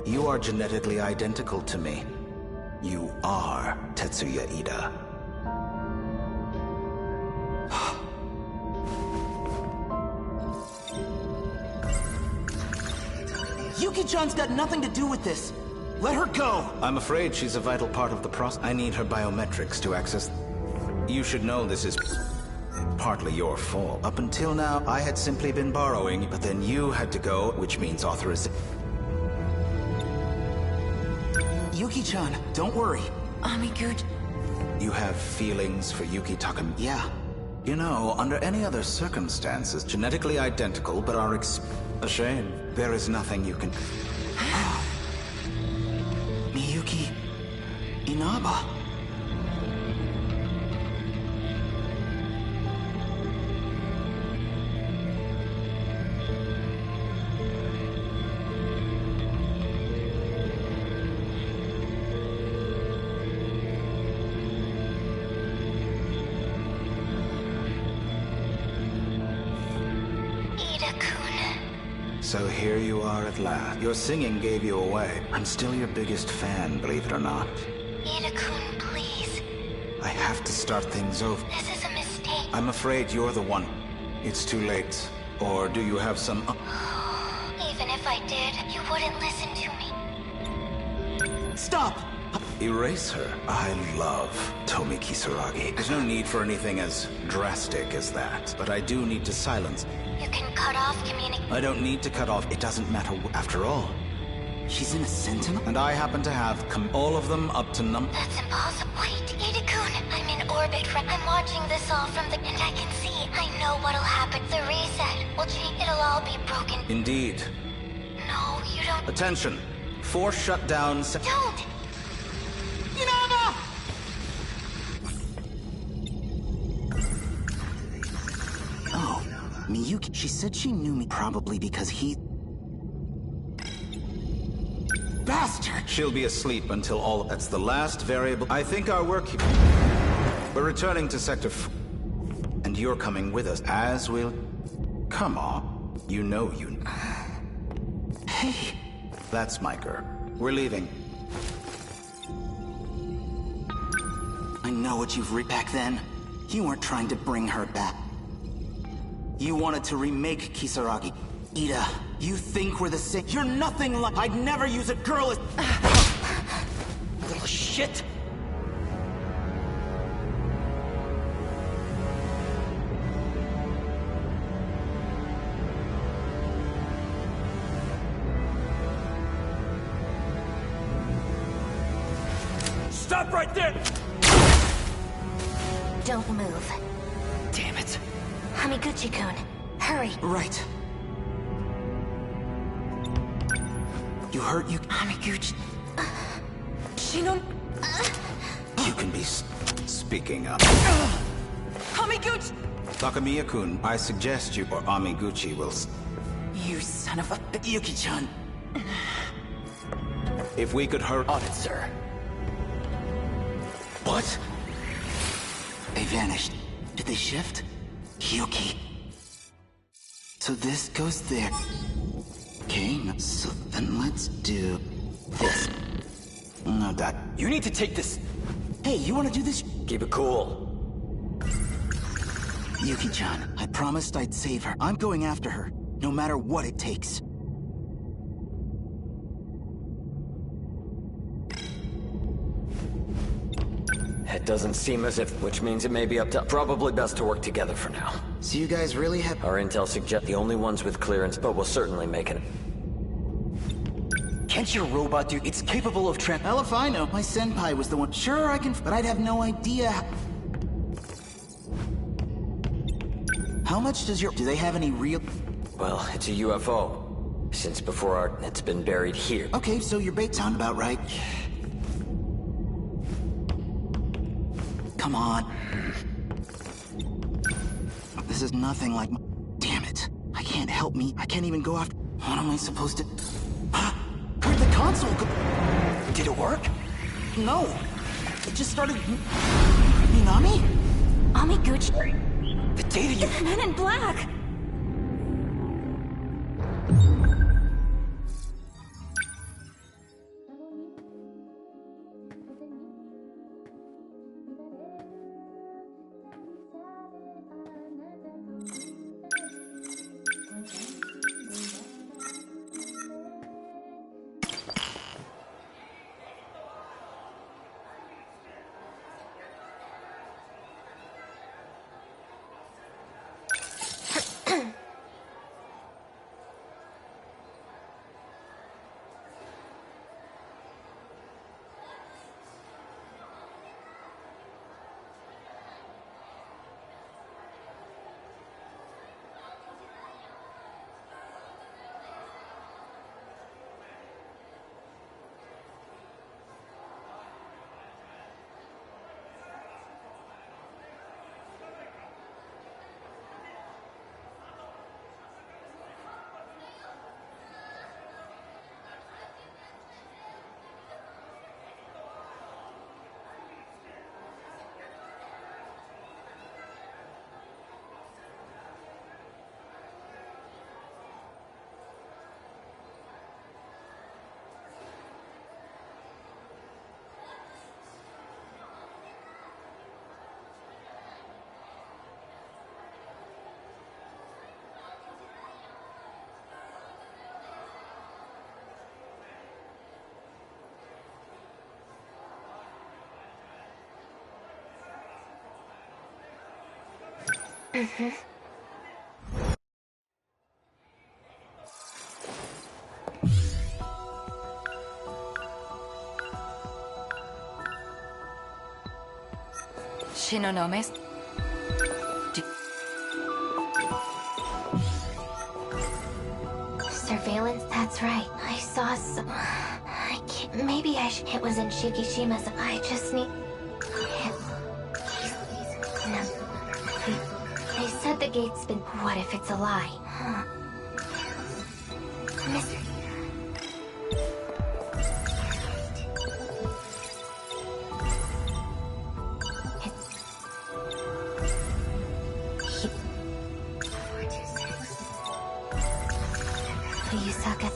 You are genetically identical to me. You are Tetsuya Ida. Yuki-chan's got nothing to do with this. Let her go! I'm afraid she's a vital part of the process. I need her biometrics to access... You should know this is... partly your fault. Up until now, I had simply been borrowing, but then you had to go, which means authorization. Yuki-chan, don't worry. Amiguchi... You have feelings for Yuki Takam? Yeah. You know, under any other circumstances, genetically identical, but are a shame. There is nothing you can... Miyuki... Inaba... So here you are at last. Your singing gave you away. I'm still your biggest fan, believe it or not. Ida-kun, please. I have to start things over. This is a mistake. I'm afraid you're the one. It's too late. Or do you have some... Even if I did, you wouldn't listen to me. Stop! Erase her. I love Tomi Kisaragi. There's no need for anything as drastic as that. But I do need to silence... You can cut off communication. I don't need to cut off. It doesn't matter. After all, she's in a Sentinel? And I happen to have all of them up to That's impossible. Wait, Ida-kun, I'm in orbit. I'm watching this all from the... And I can see. I know what'll happen. The reset will change. It'll all be broken. Indeed. No, you don't... Attention. Force shutdowns... Don't! Inaba! Oh. Miyuki, she said she knew me probably because he... Bastard! She'll be asleep until all... That's the last variable. I think our work... We're returning to Sector 4. And you're coming with us, as will... Come on. You know you... Hey! That's my girl. We're leaving. I know what you've read back then. You weren't trying to bring her back. You wanted to remake Kisaragi. Ida, you think we're the same? You're nothing like... I'd never use a girl as... Little shit! Stop right there! Don't move. Damn it. Amiguchi-kun, hurry. Right. You hurt you... Amiguchi... You can be speaking up. Amiguchi! Takamiya-kun, I suggest you or Amiguchi will... You son of a... Yuki-chan. If we could hurry... On it, sir. What? They vanished. Did they shift? Yuki. So this goes there. Okay, so then let's do this. No, Dad. You need to take this. Hey, you want to do this? Keep it cool. Yuki-chan, I promised I'd save her. I'm going after her, no matter what it takes. It doesn't seem as if, which means it may be up to... Probably best to work together for now. So you guys really have... Our intel suggests the only ones with clearance, but we'll certainly make it. Can't your robot do... It's capable of Hell if I know. My senpai was the one. Sure, I can... But I'd have no idea... How much does your... Do they have any real... Well, it's a UFO. Since before it's been buried here. Okay, so your bait sound about right. Come on. This is nothing like... Damn it. I can't help me. I can't even go after... What am I supposed to... Where'd the console go? Did it work? No. It just started... Minami? Amiguchi. The data you... The Men in Black! Mm-hmm. Shinonome's... Surveillance, that's right. I saw some... Maybe it was in Shikishima's... I just need... No. They said the gate's been... What if it's a lie? Huh. Mister... Yusaka...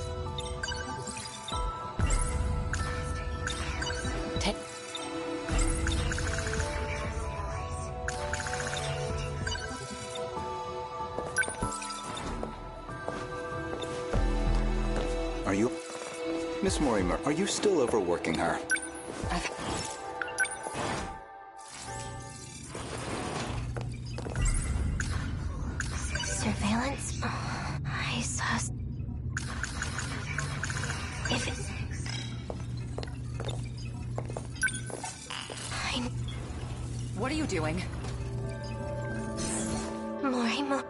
Are you... Miss Mortimer, are you still overworking her? Surveillance? I saw... If it... What are you doing? Morimo...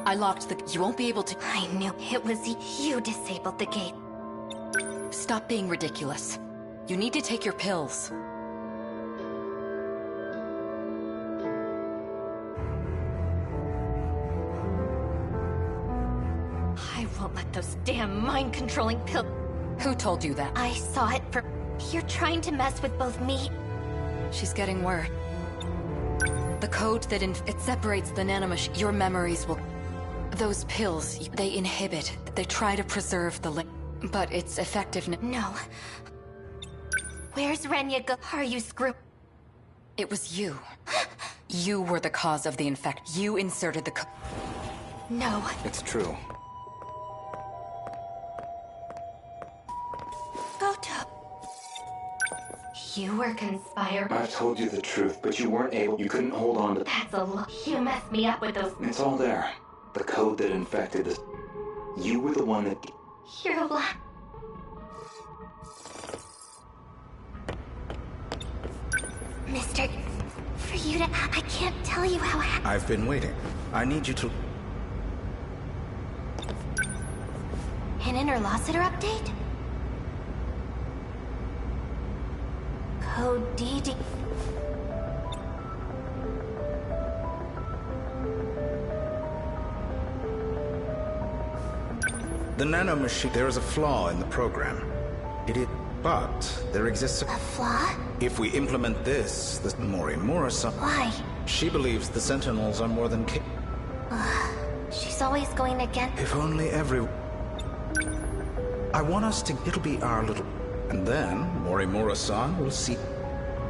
I locked the... You won't be able to... I knew it was you disabled the gate. Stop being ridiculous. You need to take your pills. I won't let those damn mind-controlling pills... Who told you that? I saw it for... You're trying to mess with both me... She's getting word. The code that it separates the nanomach... Your memories will... Those pills, they inhibit. They try to preserve the link, but its effectiveness... No. Where's Renya go? Are you screw... It was you. You were the cause of the infect. You inserted the No. It's true. Photo. You were conspiring. I told you the truth, but you weren't able. You couldn't hold on to... That's a lie. You messed me up with those... It's all there. The code that infected us. You were the one that... You're lying. Mister... For you to... I can't tell you how... I've been waiting. I need you to... An interlocutor update? Code DD... The nanomachine... There is a flaw in the program. But there exists a... A flaw? If we implement this, the Morimura-san... Why? She believes the Sentinels are more than She's always going against... If only every... I want us to... It'll be our little... And then, Morimura-san will see...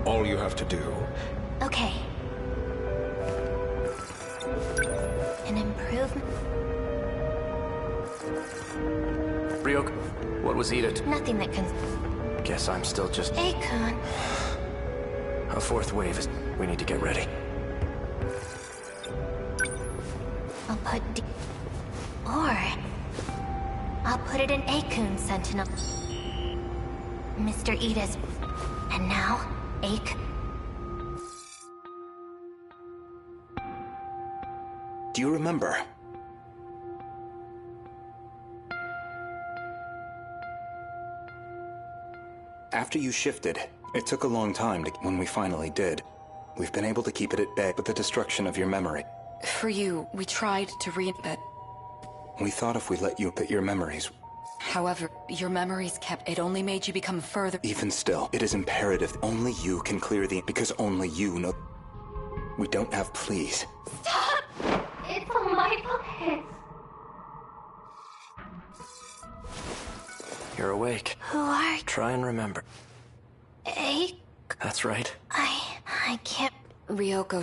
All you have to do... Okay. An improvement... Ryoko, what was Edith? Nothing that can... Guess I'm still just... Akon. A fourth wave is... We need to get ready. I'll put D... Or... I'll put it in Akon Sentinel. Mr. Edith. And now, Akon. Do you remember? After you shifted, it took a long time when we finally did. We've been able to keep it at bay with the destruction of your memory. For you, we tried to but... We thought if we let you put your memories... However, your memories kept... It only made you become further... Even still, it is imperative only you can clear the... Because only you know... We don't have pleas. Stop! It's all my fault. You're awake. Who are you? Try and remember. That's right. I can't... Ryoko...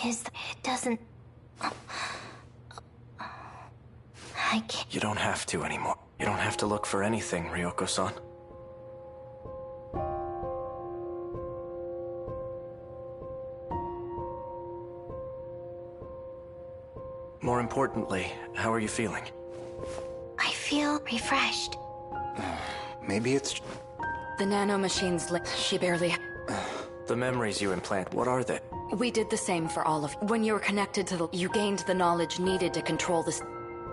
It doesn't... I can't... You don't have to anymore. You don't have to look for anything, Ryoko-san. More importantly, how are you feeling? I feel refreshed. Maybe it's... The nanomachines, she barely... The memories you implant, what are they? We did the same for all of you. When you were connected to the... You gained the knowledge needed to control this...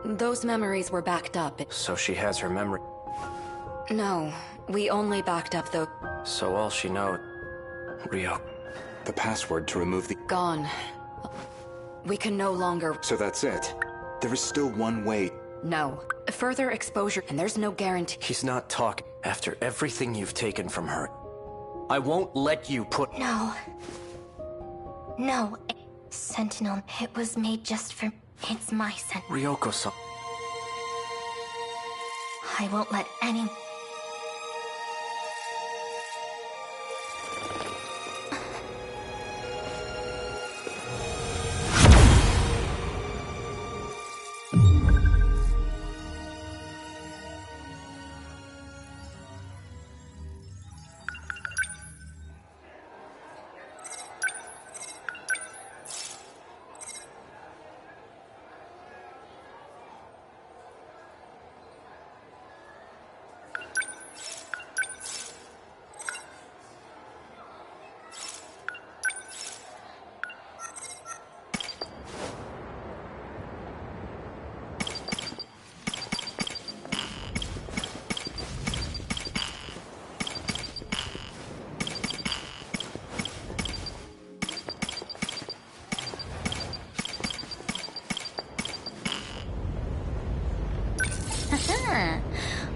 Those memories were backed up. So she has her memory... No, we only backed up the... So all she knows... Ryo... The password to remove the... Gone. We can no longer... So that's it? There is still one way... No. Further exposure, and there's no guarantee... He's not talking after everything you've taken from her. I won't let you put... No. No. Sentinel, it was made just for... It's my Sentinel. Ryoko-san... I won't let any...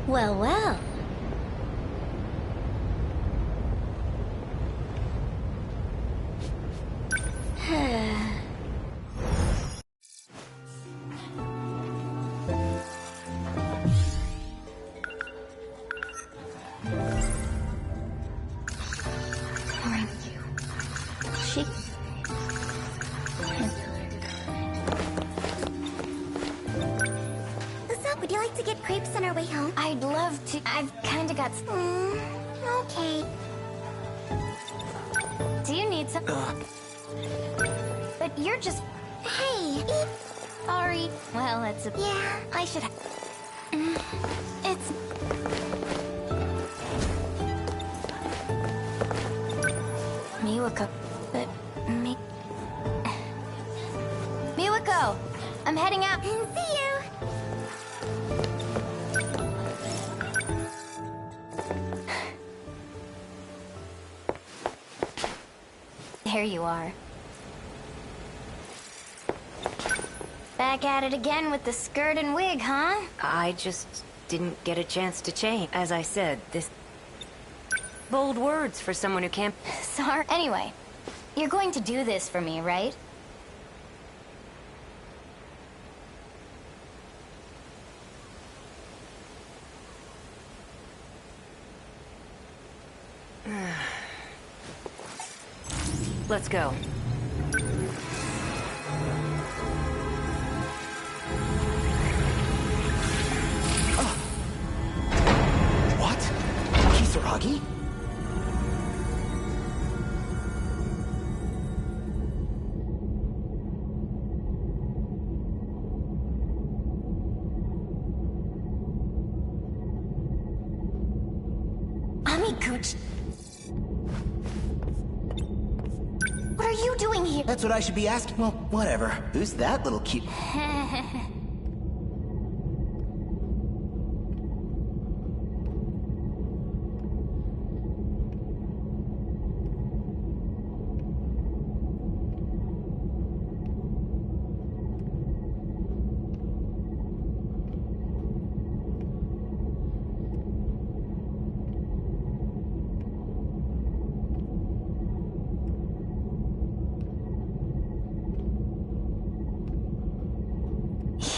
Well, well. She... So, would you like to get crepes on our way home? I'd love to. I've kinda got... Okay. Do you need some... But you're just... Hey! Sorry. Well, it's a... Yeah, I should... It's... Miwako. But... Miwako! I'm heading out. See you! There you are. Back at it again with the skirt and wig, huh? I just didn't get a chance to change. As I said, this... Bold words for someone who can't... Sorry. Anyway, you're going to do this for me, right? Let's go. What? Kisaragi? Amiguchi. What are you doing here? That's what I should be asking. Well, whatever. Who's that little cute...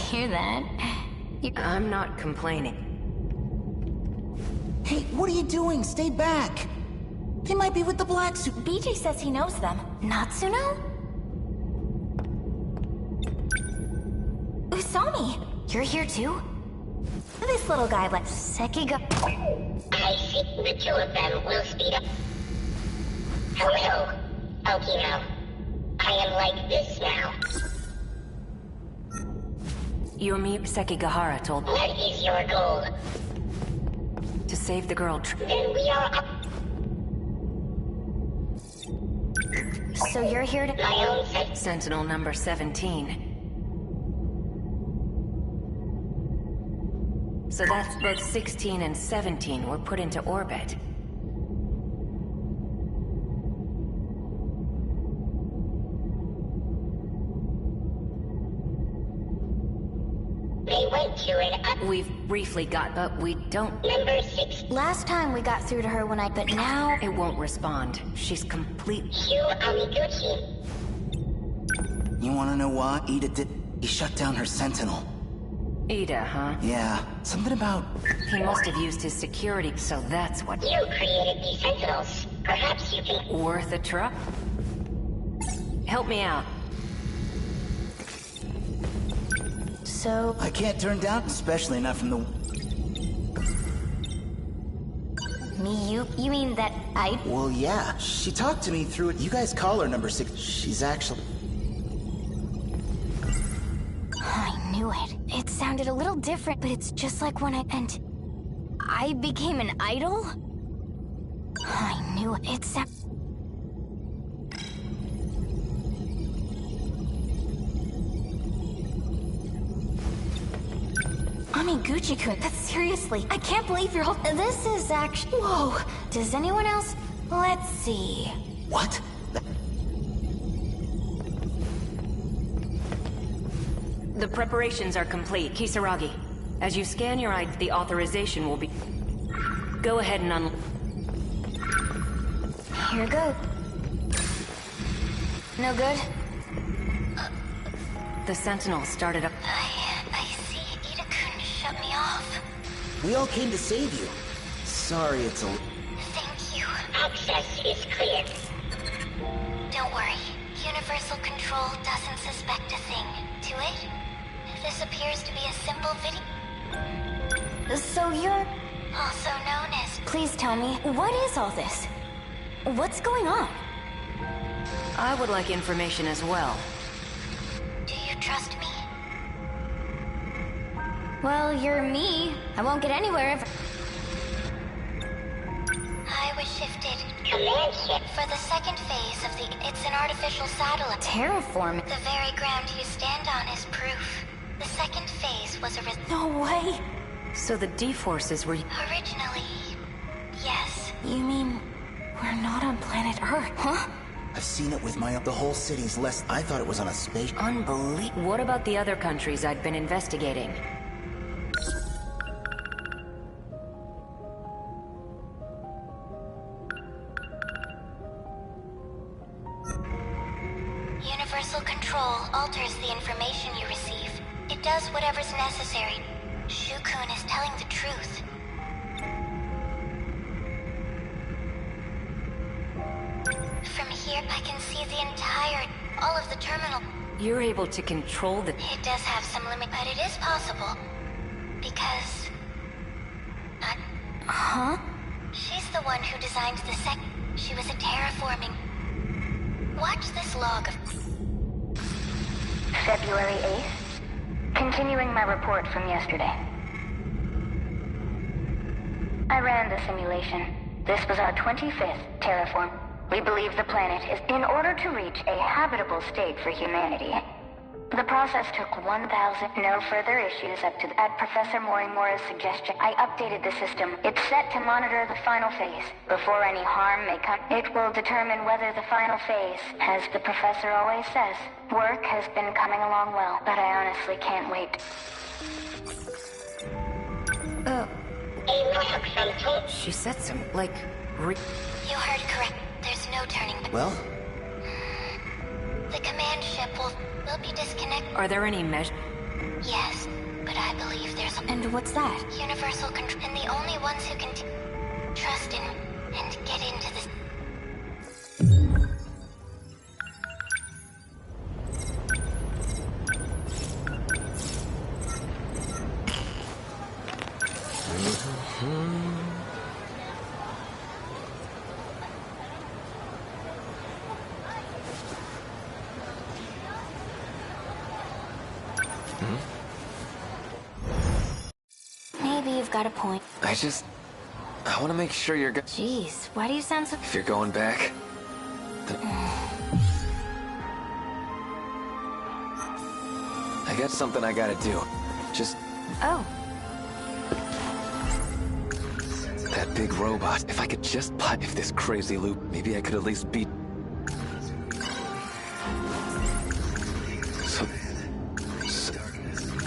Hear that? I'm not complaining. Hey, what are you doing? Stay back! They might be with the black suit. BJ says he knows them. Natsuno? Usami! You're here too? This little guy like Sekiga... I think the two of them will speed up. Hello, Okino. I am like this now. Yomi Sekigahara told... What is your goal? To save the girl... Then we are up. So you're here to... My own set. Sentinel number 17. So that's both 16 and 17 were put into orbit. They went to an up. We've briefly got, but we don't... Number 6. Last time we got through to her when I... But now... It won't respond. She's complete... Hugh Amiguchi. You wanna know why Ida did... He shut down her sentinel. Ida, huh? Yeah, something about... He must have used his security, so that's what... You created these sentinels. Perhaps you can... Worth a try? Help me out. So... I can't turn down, especially not from the... Me, you mean that I... Well, yeah. She talked to me through it. You guys call her number 6. She's actually... I knew it. It sounded a little different, but it's just like when I became an idol? I knew it. It sounded... Amiguchi-kun, that's seriously... I can't believe you're... This is actually... Whoa! Does anyone else... Let's see... What? The preparations are complete. Kisaragi, as you scan your ID, the authorization will be... Go ahead and Here goes. No good? The Sentinel started up... I see. Ida-kun shut me off. We all came to save you. Sorry, it's a... Thank you. Access is clear. Don't worry. Universal Control doesn't suspect a thing, do it? This appears to be a simple video. So you're... Also known as... Please tell me, what is all this? What's going on? I would like information as well. Do you trust me? Well, you're me. I won't get anywhere if... I was shifted. Command ship. For the second phase of the... It's an artificial satellite. Terraform? The very ground you stand on is proof. The second phase was a... No way! So the D-forces were... Originally... Yes. You mean... we're not on planet Earth, huh? I've seen it with my... The whole city's less... I thought it was on a space... Unbelievable. What about the other countries I'd been investigating? Universal Control alters the information you receive. It does whatever's necessary. Shukun is telling the truth. From here, I can see the entire... all of the terminal. You're able to control the... It does have some limit, but it is possible. Because... Huh? She's the one who designed the She was a terraforming... Watch this log of... February 8th. Continuing my report from yesterday. I ran the simulation. This was our 25th terraform. We believe the planet is in order to reach a habitable state for humanity. The process took 1,000. No further issues up to at Professor Morimura's suggestion. I updated the system. It's set to monitor the final phase. Before any harm may come, it will determine whether the final phase, as the professor always says, work has been coming along well, but I honestly can't wait. She said some, like, You heard correct. There's no turning back. Well? The command ship will be disconnected. Are there any measures? Yes, but I believe there's... And what's that? Universal Control. And the only ones who can trust in and get into this... Maybe you've got a point. I want to make sure you're good. Jeez, why do you sound so... If you're going back, then... I got something I gotta do. Just... Oh. That big robot. If I could just if this crazy loop, maybe I could at least beat...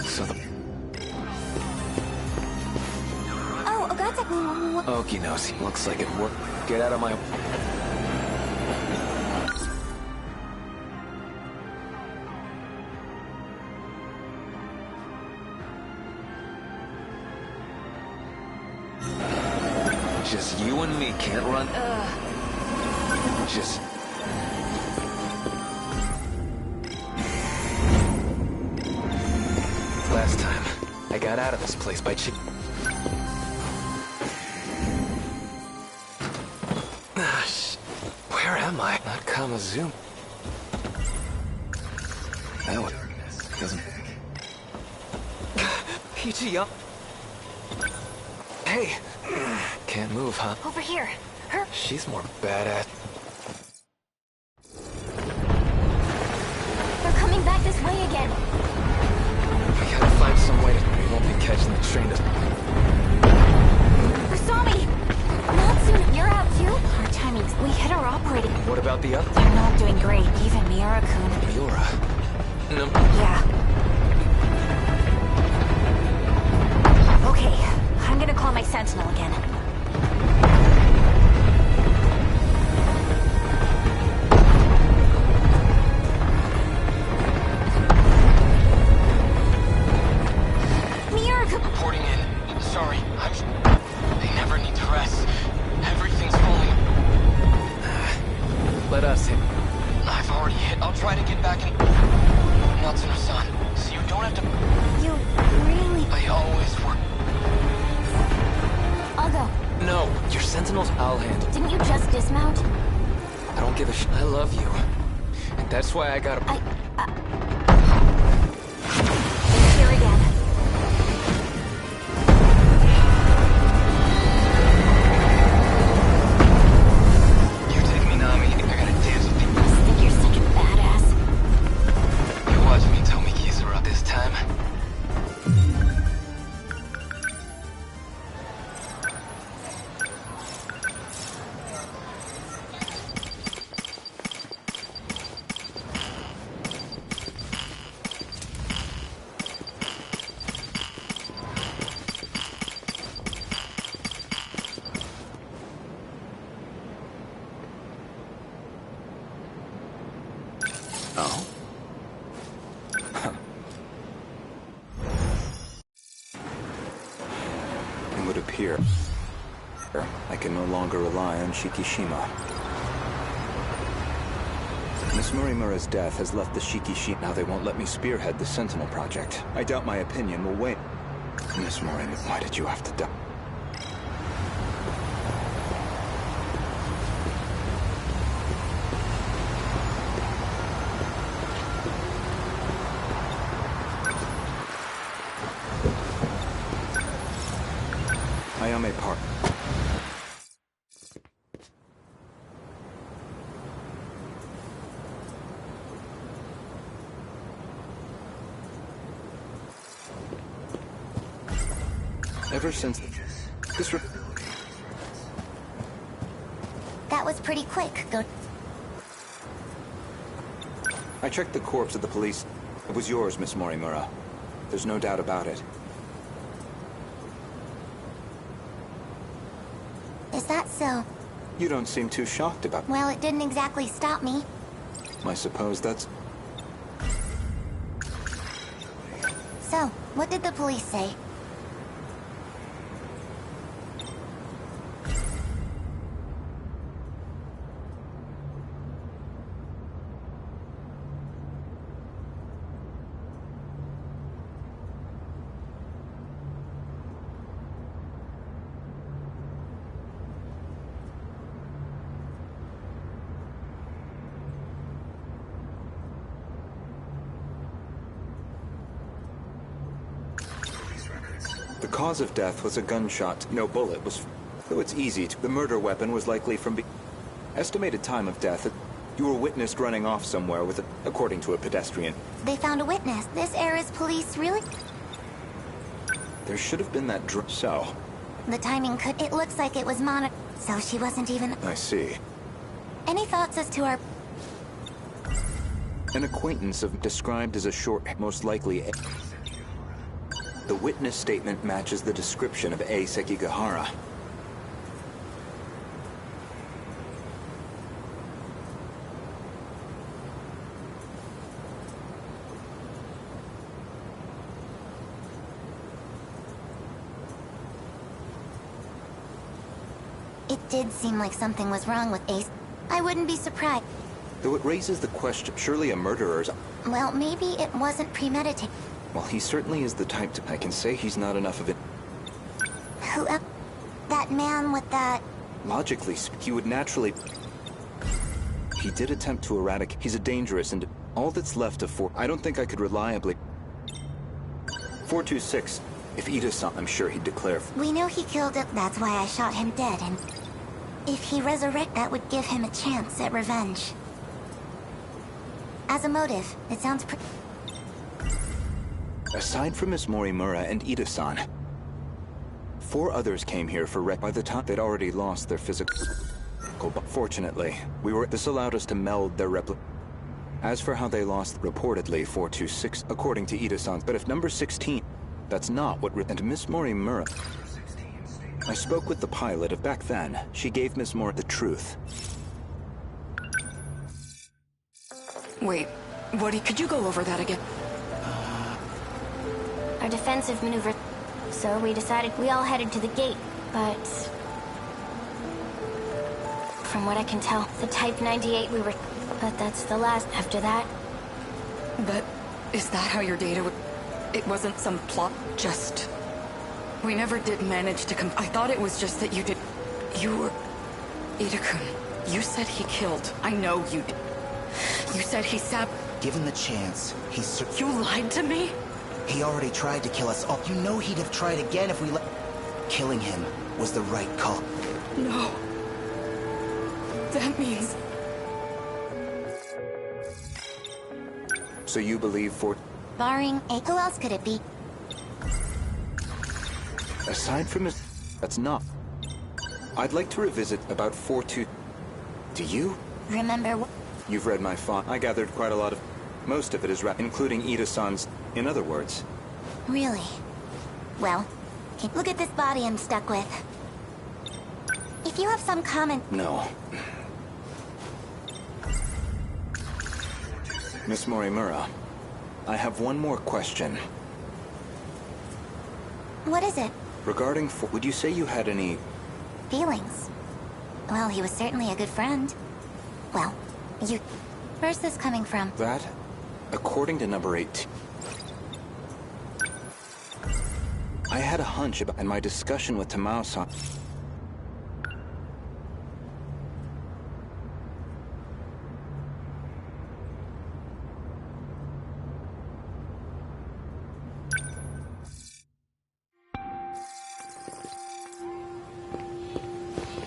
So the... Oh, Okae. Okae knows. Looks like it worked. Get out of my... Just you and me can't run. Just... Last time, I got out of this place by Where am I? Not Kamazu. That one doesn't... Peachy up. Hey! Can't move, huh? Over here. She's more badass. They're coming back this way again. I gotta find some way to... We won't be catching the train to... Usami! Not soon. You're out too? Our timings. We hit our operating. What about the other? They're not doing great. Even Miura-kun. Miura? No. Yeah. Okay. I'm gonna call my sentinel again. Reporting in. Sorry, they never need to rest. Everything's falling. Let us hit. I've already hit I'll try to get back in... Natsuno-san, so you don't have to... You really... I always work... I'll go. No, your sentinels I'll handle. Didn't you just dismount? I don't give a sh... I love you. And that's why I gotta... Here again. You take me, Nami. I gotta dance with people. I think you're such a badass. You watch me tell me Kisara this time. Oh? It would appear I can no longer rely on Shikishima. Miss Morimura's death has left the Shikishima. Now they won't let me spearhead the Sentinel project. I doubt my opinion will wait. Miss Morimura, why did you have to die? Ayame Park. Ever since this That was pretty quick. Go. I checked the corpse of the police. It was yours, Miss Morimura. There's no doubt about it. Is that so? You don't seem too shocked about it. Well, it didn't exactly stop me. I suppose that's... So, what did the police say? The cause of death was a gunshot. No bullet was... Though it's easy to... The murder weapon was likely from... Estimated time of death... You were witnessed running off somewhere with it, according to a pedestrian. They found a witness. This era's police really... There should have been that So... The timing could... It looks like it was monitored. So she wasn't even... I see. Any thoughts as to our... An acquaintance of... Described as a short... Most likely... The witness statement matches the description of A. Sekigahara. It did seem like something was wrong with Ace. I wouldn't be surprised. Though it raises the question, surely a murderer's... Well, maybe it wasn't premeditated. Well, he certainly is the type to... I can say he's not enough of it. Who... that man with that... Logically, he would naturally... He did attempt to eradicate... He's a dangerous and... All that's left of 4... I don't think I could reliably... 426. If Ida saw, I'm sure he'd declare... We know he killed it. That's why I shot him dead, and... If he resurrect, that would give him a chance at revenge. As a motive, it sounds pretty... Aside from Miss Morimura and Ida-san, 4 others came here for By the time they'd already lost their physical... But fortunately, this allowed us to meld their As for how they lost, reportedly 426, according to Ida-san. But if number 16, that's not what... And Miss Morimura... I spoke with the pilot of back then. She gave Miss Moore the truth. Wait, could you go over that again? Our defensive maneuver. So we decided we all headed to the gate, but... From what I can tell, the Type 98 we were... But that's the last after that. But is that how your data would... It wasn't some plot, just... We never did manage to I thought it was just that you did... You were... Ida-kun. You said he killed. I know you did. You said he Given the chance, You lied to me? He already tried to kill us all. You know he'd have tried again if we let... Killing him was the right call. No. That means... So you believe Barring who else could it be? Aside from his... That's not... I'd like to revisit about 4-2... Do you? Remember what? You've read my file. I gathered quite a lot of... Most of it is including Ida-san's... In other words... Really? Well, look at this body I'm stuck with. If you have some comment... No. Miss Morimura, I have one more question. What is it? Regarding... Would you say you had any... Feelings? Well, he was certainly a good friend. Well, you... Where's this coming from? That, according to number 8... I had a hunch about... And my discussion with Tamao-san...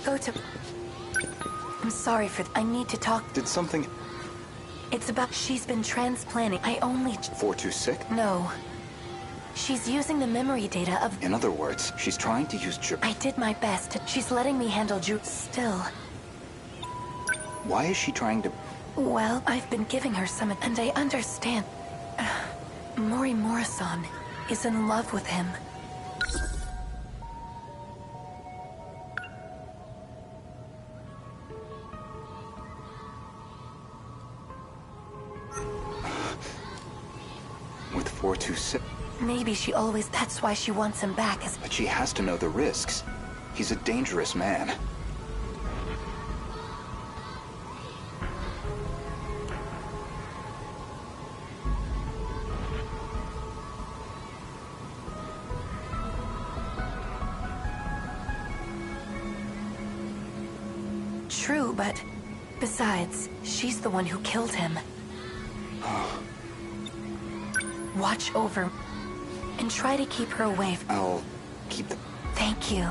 Go to... I'm sorry for... I need to talk... Did something... It's about... She's been transplanting. I only... 426? No. She's using the memory data of... In other words, she's trying to use I did my best. She's letting me handle Still. Why is she trying to... Well, I've been giving her some... And I understand. Morimura-san is in love with him. With 426... Maybe she always... That's why she wants him back as... But she has to know the risks. He's a dangerous man. True, but... Besides, she's the one who killed him. Watch over... And try to keep her away. I'll keep the... Thank you.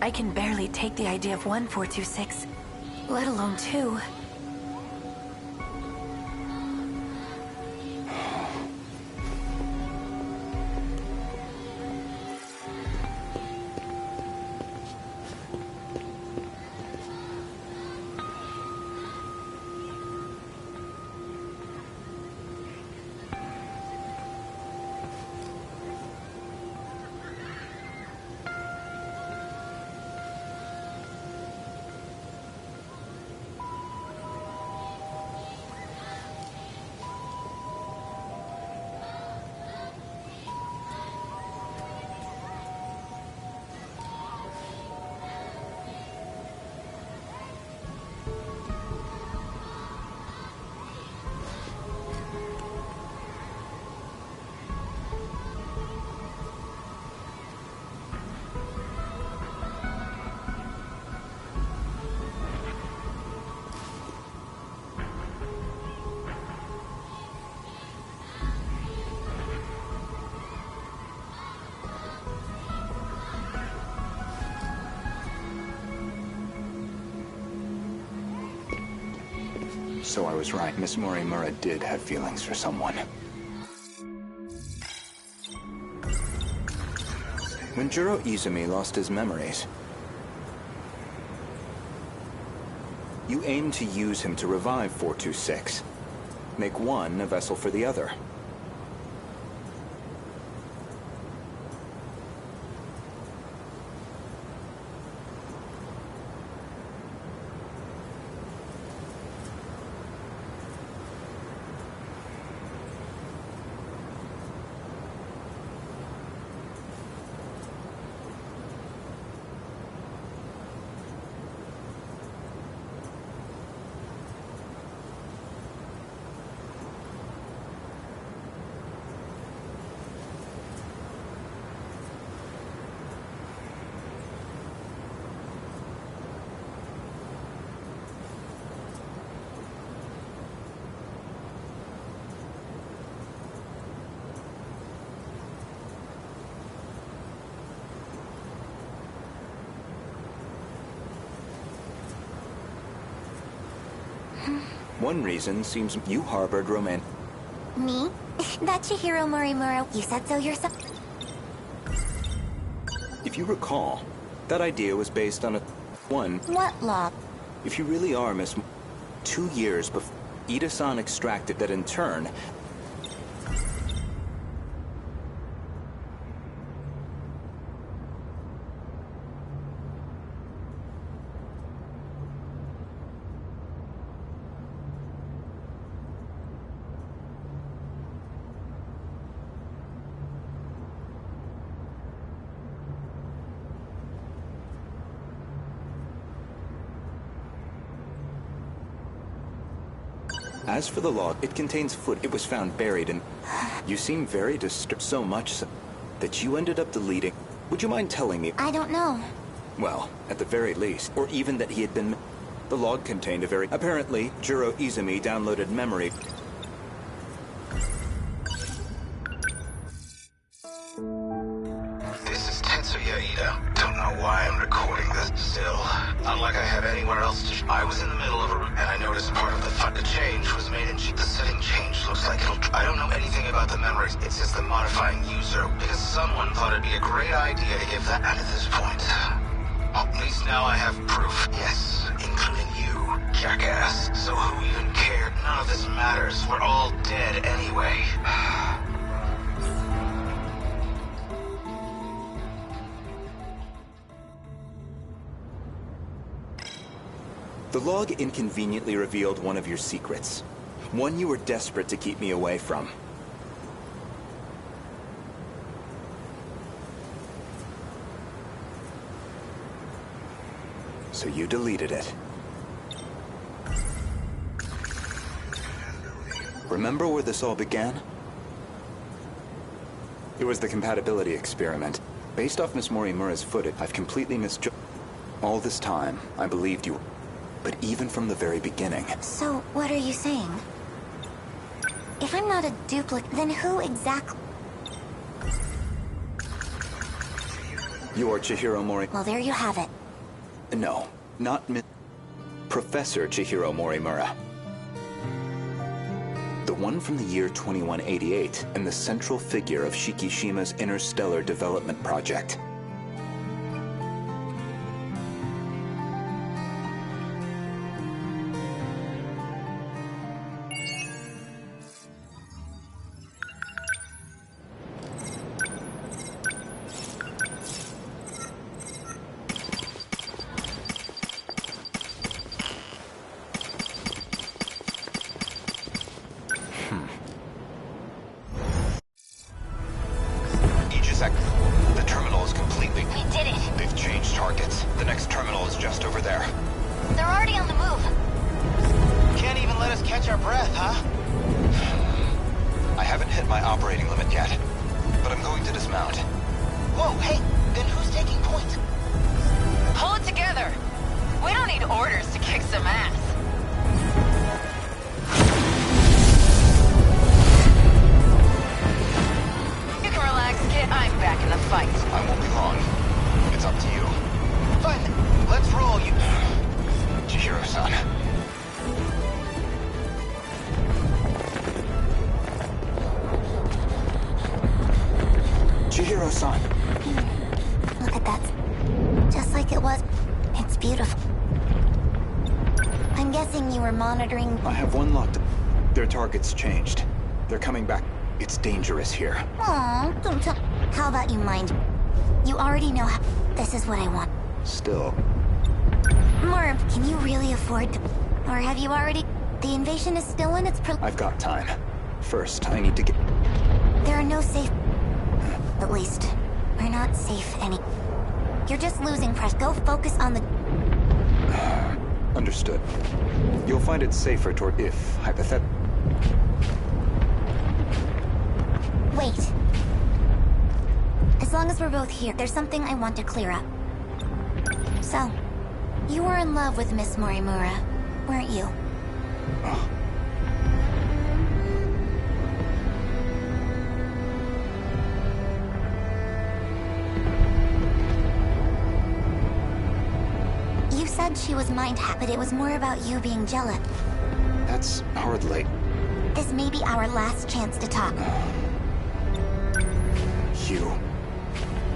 I can barely take the idea of 1426, let alone 2. So I was right. Miss Morimura did have feelings for someone. When Jiro Izumi lost his memories, you aimed to use him to revive 426. Make one a vessel for the other. One reason seems you harbored romance. Me? That Chihiro Morimura, you said so yourself? If you recall, that idea was based on a... What law? If you really are Miss... 2 years before Ida-san extracted that in turn... As for the log, it contains foot. It was found buried in... You seem very disturbed, so much so that you ended up deleting... Would you mind telling me? I don't know. Well, at the very least, or even that he had been... The log contained a very... Apparently, Jiro Izumi downloaded memory... This is Tetsuya Ida. Don't know why I'm recording this. Still, not like I have anywhere else to... I was in the middle of a... And I noticed part of the change was made in... The setting change looks like it'll... I don't know anything about the memories. It's just the modifying user. Because someone thought it'd be a great idea to give that... And at this point... At least now I have proof. Yes, including you, jackass. So who even cared? None of this matters. We're all dead anyway. The log inconveniently revealed one of your secrets. One you were desperate to keep me away from. So you deleted it. Remember where this all began? It was the compatibility experiment. Based off Miss Morimura's footage, I've completely misjudged. All this time, I believed you. But even from the very beginning... So, what are you saying? If I'm not a duplicate, then who exactly... You are Chihiro Mori... Well, there you have it. No, not Professor Chihiro Morimura. The one from the year 2188, and the central figure of Shikishima's Interstellar Development Project. The terminal is completely... We did it! They've changed targets. The next terminal is just over there. They're already on the move. Can't even let us catch our breath, huh? I haven't hit my operating limit yet, but I'm going to dismount. Whoa, hey, then who's taking point? Pull it together! We don't need orders to kick some ass. You can relax, kid. I'm back in the fight. I won't be long. It's up to you. Fine, let's roll, you... Chihiro-san. Chihiro-san. Look at that. Just like it was. It's beautiful. I'm guessing you were monitoring... I have one locked. Their target's changed. They're coming back. It's dangerous here. Aw, don't tell... How about you mind? You already know how... This is what I want. Still. Morb, can you really afford to... Or have you already... The invasion is still in its I've got time. First, I need to get... There are no safe... At least, we're not safe any... You're just losing press. Go focus on the... Understood. You'll find it safer toward if, hypothetically... Wait. As long as we're both here, there's something I want to clear up. So, you were in love with Miss Morimura, weren't you? You said she was mind-hacked, but it was more about you being jealous. That's hardly... This may be our last chance to talk. You...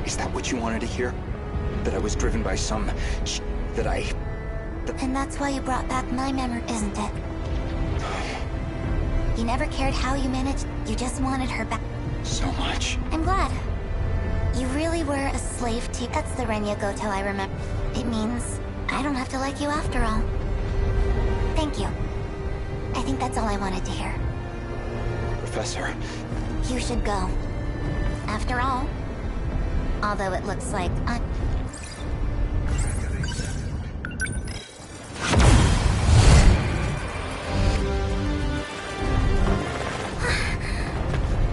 Is that what you wanted to hear? That I was driven by some... that I... And that's why you brought back my memory, isn't it? You never cared how you managed, you just wanted her back. So much. I'm glad. You really were a slave to... That's the Renya Goto I remember. It means I don't have to like you after all. Thank you. I think that's all I wanted to hear. Professor... You should go. After all, although it looks like I'm...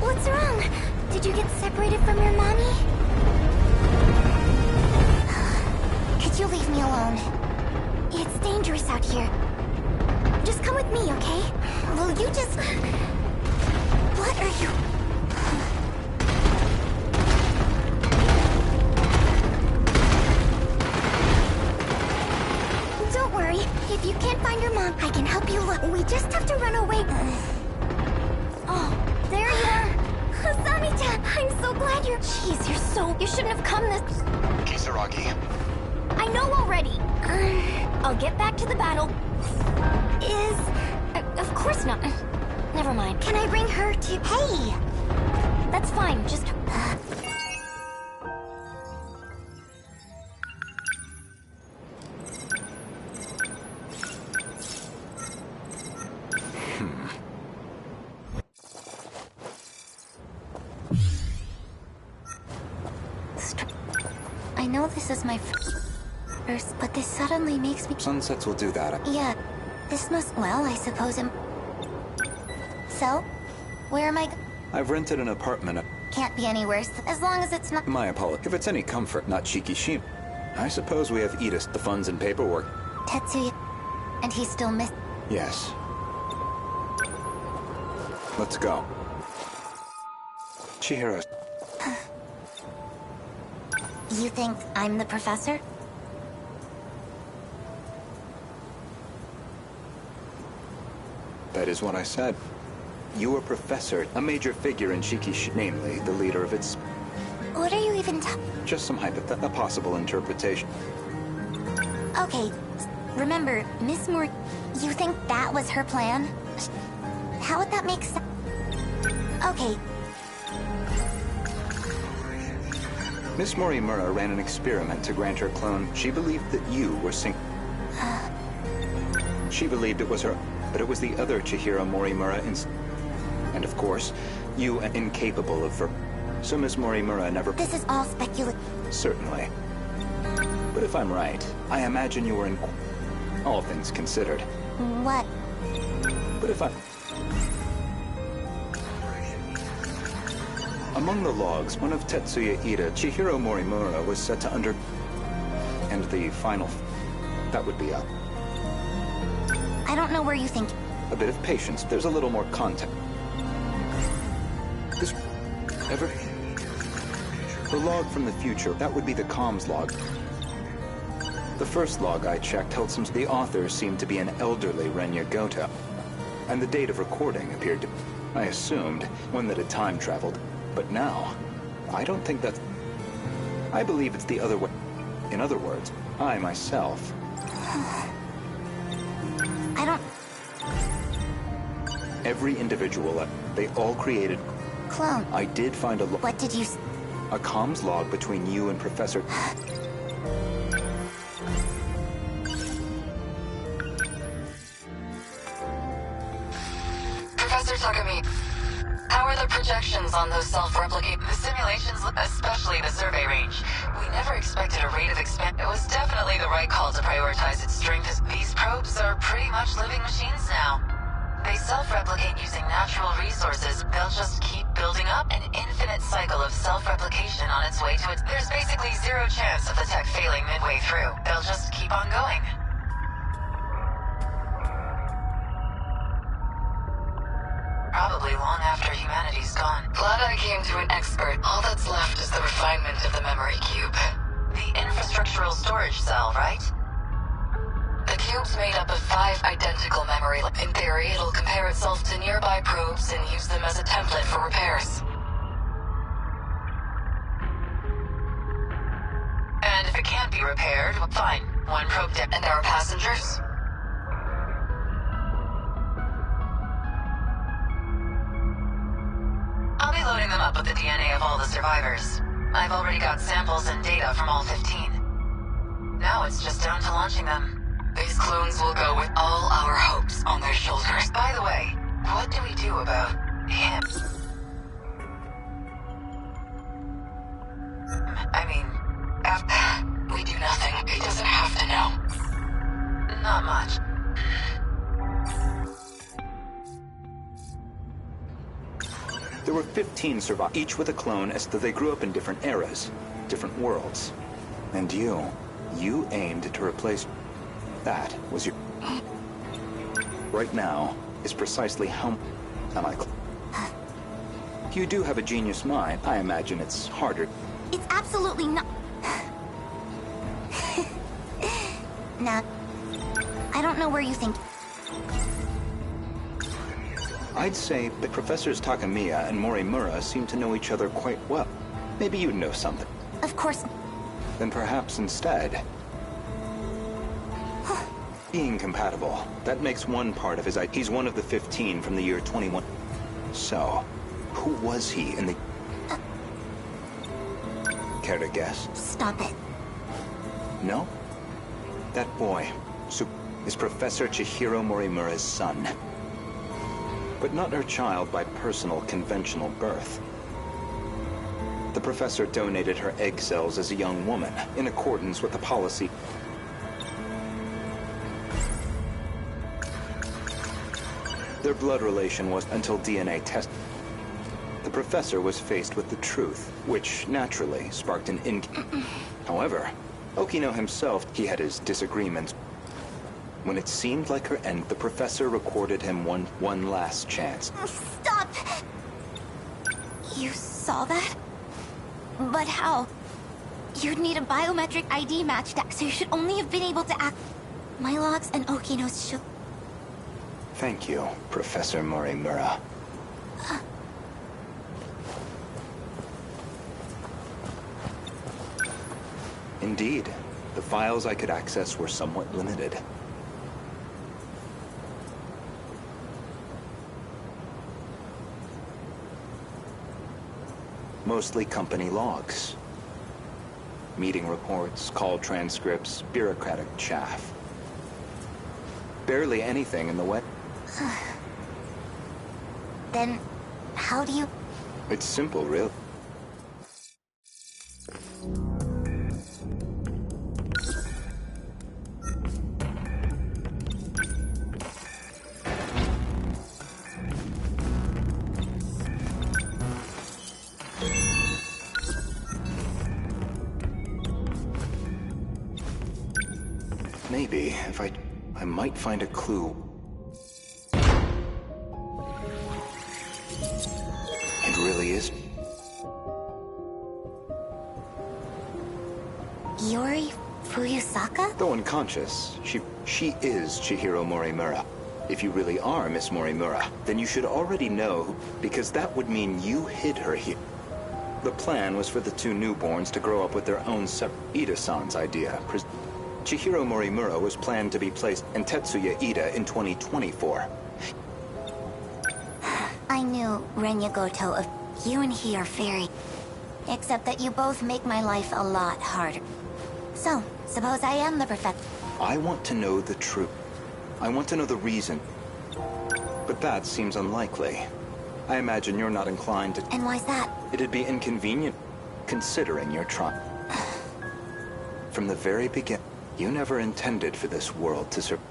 What's wrong? Did you get separated from your mommy? Could you leave me alone? It's dangerous out here. Just come with me, okay? Will you just... What are you... Don't worry. If you can't find your mom, I can help you look. We just have to run away. Oh, there you are. Asami-chan, I'm so glad you're... Jeez, you're so... You shouldn't have come this... Kisaragi. I know already. I'll get back to the battle. Of course not. Never mind. Can I bring her to... Hey! That's fine, just... I know this is my first, but this suddenly makes me... Sunsets will do that. Yeah, this must... Well, I suppose So? Where am I... I've rented an apartment. Can't be any worse, as long as it's not... My apology. If it's any comfort, not Shikishima. I suppose we have Edis, the funds and paperwork. Tetsuya... And he's still missing... Yes. Let's go. Chihiro... You think I'm the professor? That is what I said. You are Professor, a major figure in Shikishi, namely, the leader of its... What are you even Just some a possible interpretation. Okay, remember, Miss Moore... You think that was her plan? How would that make sense? Okay. Miss Morimura ran an experiment to grant her clone. She believed that you were She believed it was her, but it was the other Chihiro Morimura and of course, you are incapable of So Miss Morimura never... This is all speculative. Certainly. But if I'm right, I imagine you were in... All things considered. What? But if I... Among the logs, one of Tetsuya Ida, Chihiro Morimura, was set to under... And the final... That would be up. I don't know where you think... A bit of patience. There's a little more context. This... Ever... The log from the future, that would be the comms log. The first log I checked held some... The author seemed to be an elderly Renya Goto. And the date of recording appeared to... I assumed one that had time traveled. But now, I don't think that's... I believe it's the other way. In other words, I myself... I don't... Every individual, they all created... Clone. I did find a... What did you... A comms log between you and Professor... Professor Takami, how are the projections on those self-replicate... The simulations, especially the survey range? We never expected a rate of expand... It was definitely the right call to prioritize its strength. These probes are pretty much living machines now. They self-replicate using natural resources. They'll just keep building up an infinite cycle of self-replication on its way to it. There's basically zero chance of the tech failing midway through. They'll just keep on going. Probably long after humanity's gone. Glad I came to an expert. All that's left is the refinement of the memory cube. The infrastructural storage cell, right? The cube's made up of 5 identical memory. In theory, it'll compare itself to nearby probes and use them as a template for repairs. And if it can't be repaired, fine. One probe dead. And our passengers? I'll be loading them up with the DNA of all the survivors. I've already got samples and data from all 15. Now it's just down to launching them. These clones will go with all our hopes on their shoulders. By the way, what do we do about him? I mean, we do nothing. He doesn't have to know. Not much. There were 15 survivors, each with a clone, as though they grew up in different eras, different worlds. And you aimed to replace... That was your... Right now is precisely how... Am I... You do have a genius mind. I imagine it's harder. It's absolutely not... Nah. I don't know where you think... I'd say that Professors Takamiya and Morimura seem to know each other quite well. Maybe you'd know something. Of course... Then perhaps instead... Being compatible. That makes one part of his... He's one of the 15 from the year 21. So, who was he in the... Care to guess? Stop it. No? That boy, is Professor Chihiro Morimura's son. But not her child by personal, conventional birth. The professor donated her egg cells as a young woman, in accordance with the policy. Their blood relation was until DNA test. The professor was faced with the truth, which naturally sparked an However, Okino himself, he had his disagreements. When it seemed like her end, the professor recorded him one last chance. Stop! You saw that? But how? You'd need a biometric ID match, so you should only have been able to act... My logs and Okino's show... Thank you, Professor Morimura. Indeed, the files I could access were somewhat limited. Mostly company logs. Meeting reports, call transcripts, bureaucratic chaff. Barely anything in the way. Then, how do you... It's simple, really. Maybe, if I might find a clue. It really is. Iori Fuyusaka? Though unconscious, she is Chihiro Morimura. If you really are Miss Morimura, then you should already know, because that would mean you hid her here. The plan was for the two newborns to grow up with their own separate... Ida-san's idea. Chihiro Morimura was planned to be placed in Tetsuya Ida in 2024. I knew Renya Goto of you and he are very... Except that you both make my life a lot harder. So, suppose I am the perfect... I want to know the truth. I want to know the reason. But that seems unlikely. I imagine you're not inclined to... And why's that? It'd be inconvenient, considering you're trying. From the very beginning, you never intended for this world to survive.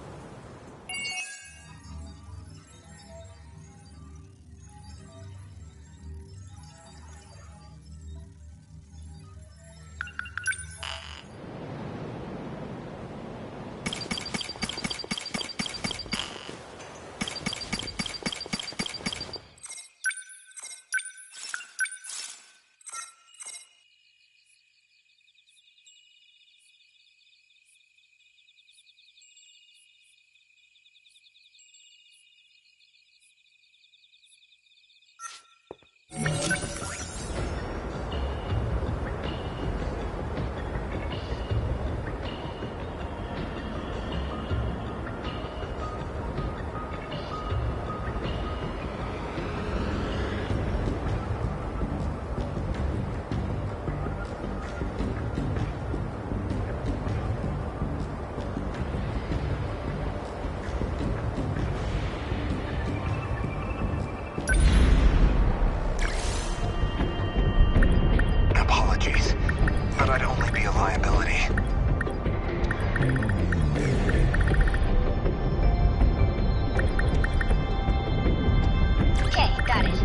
Okay, got it.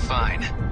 Fine.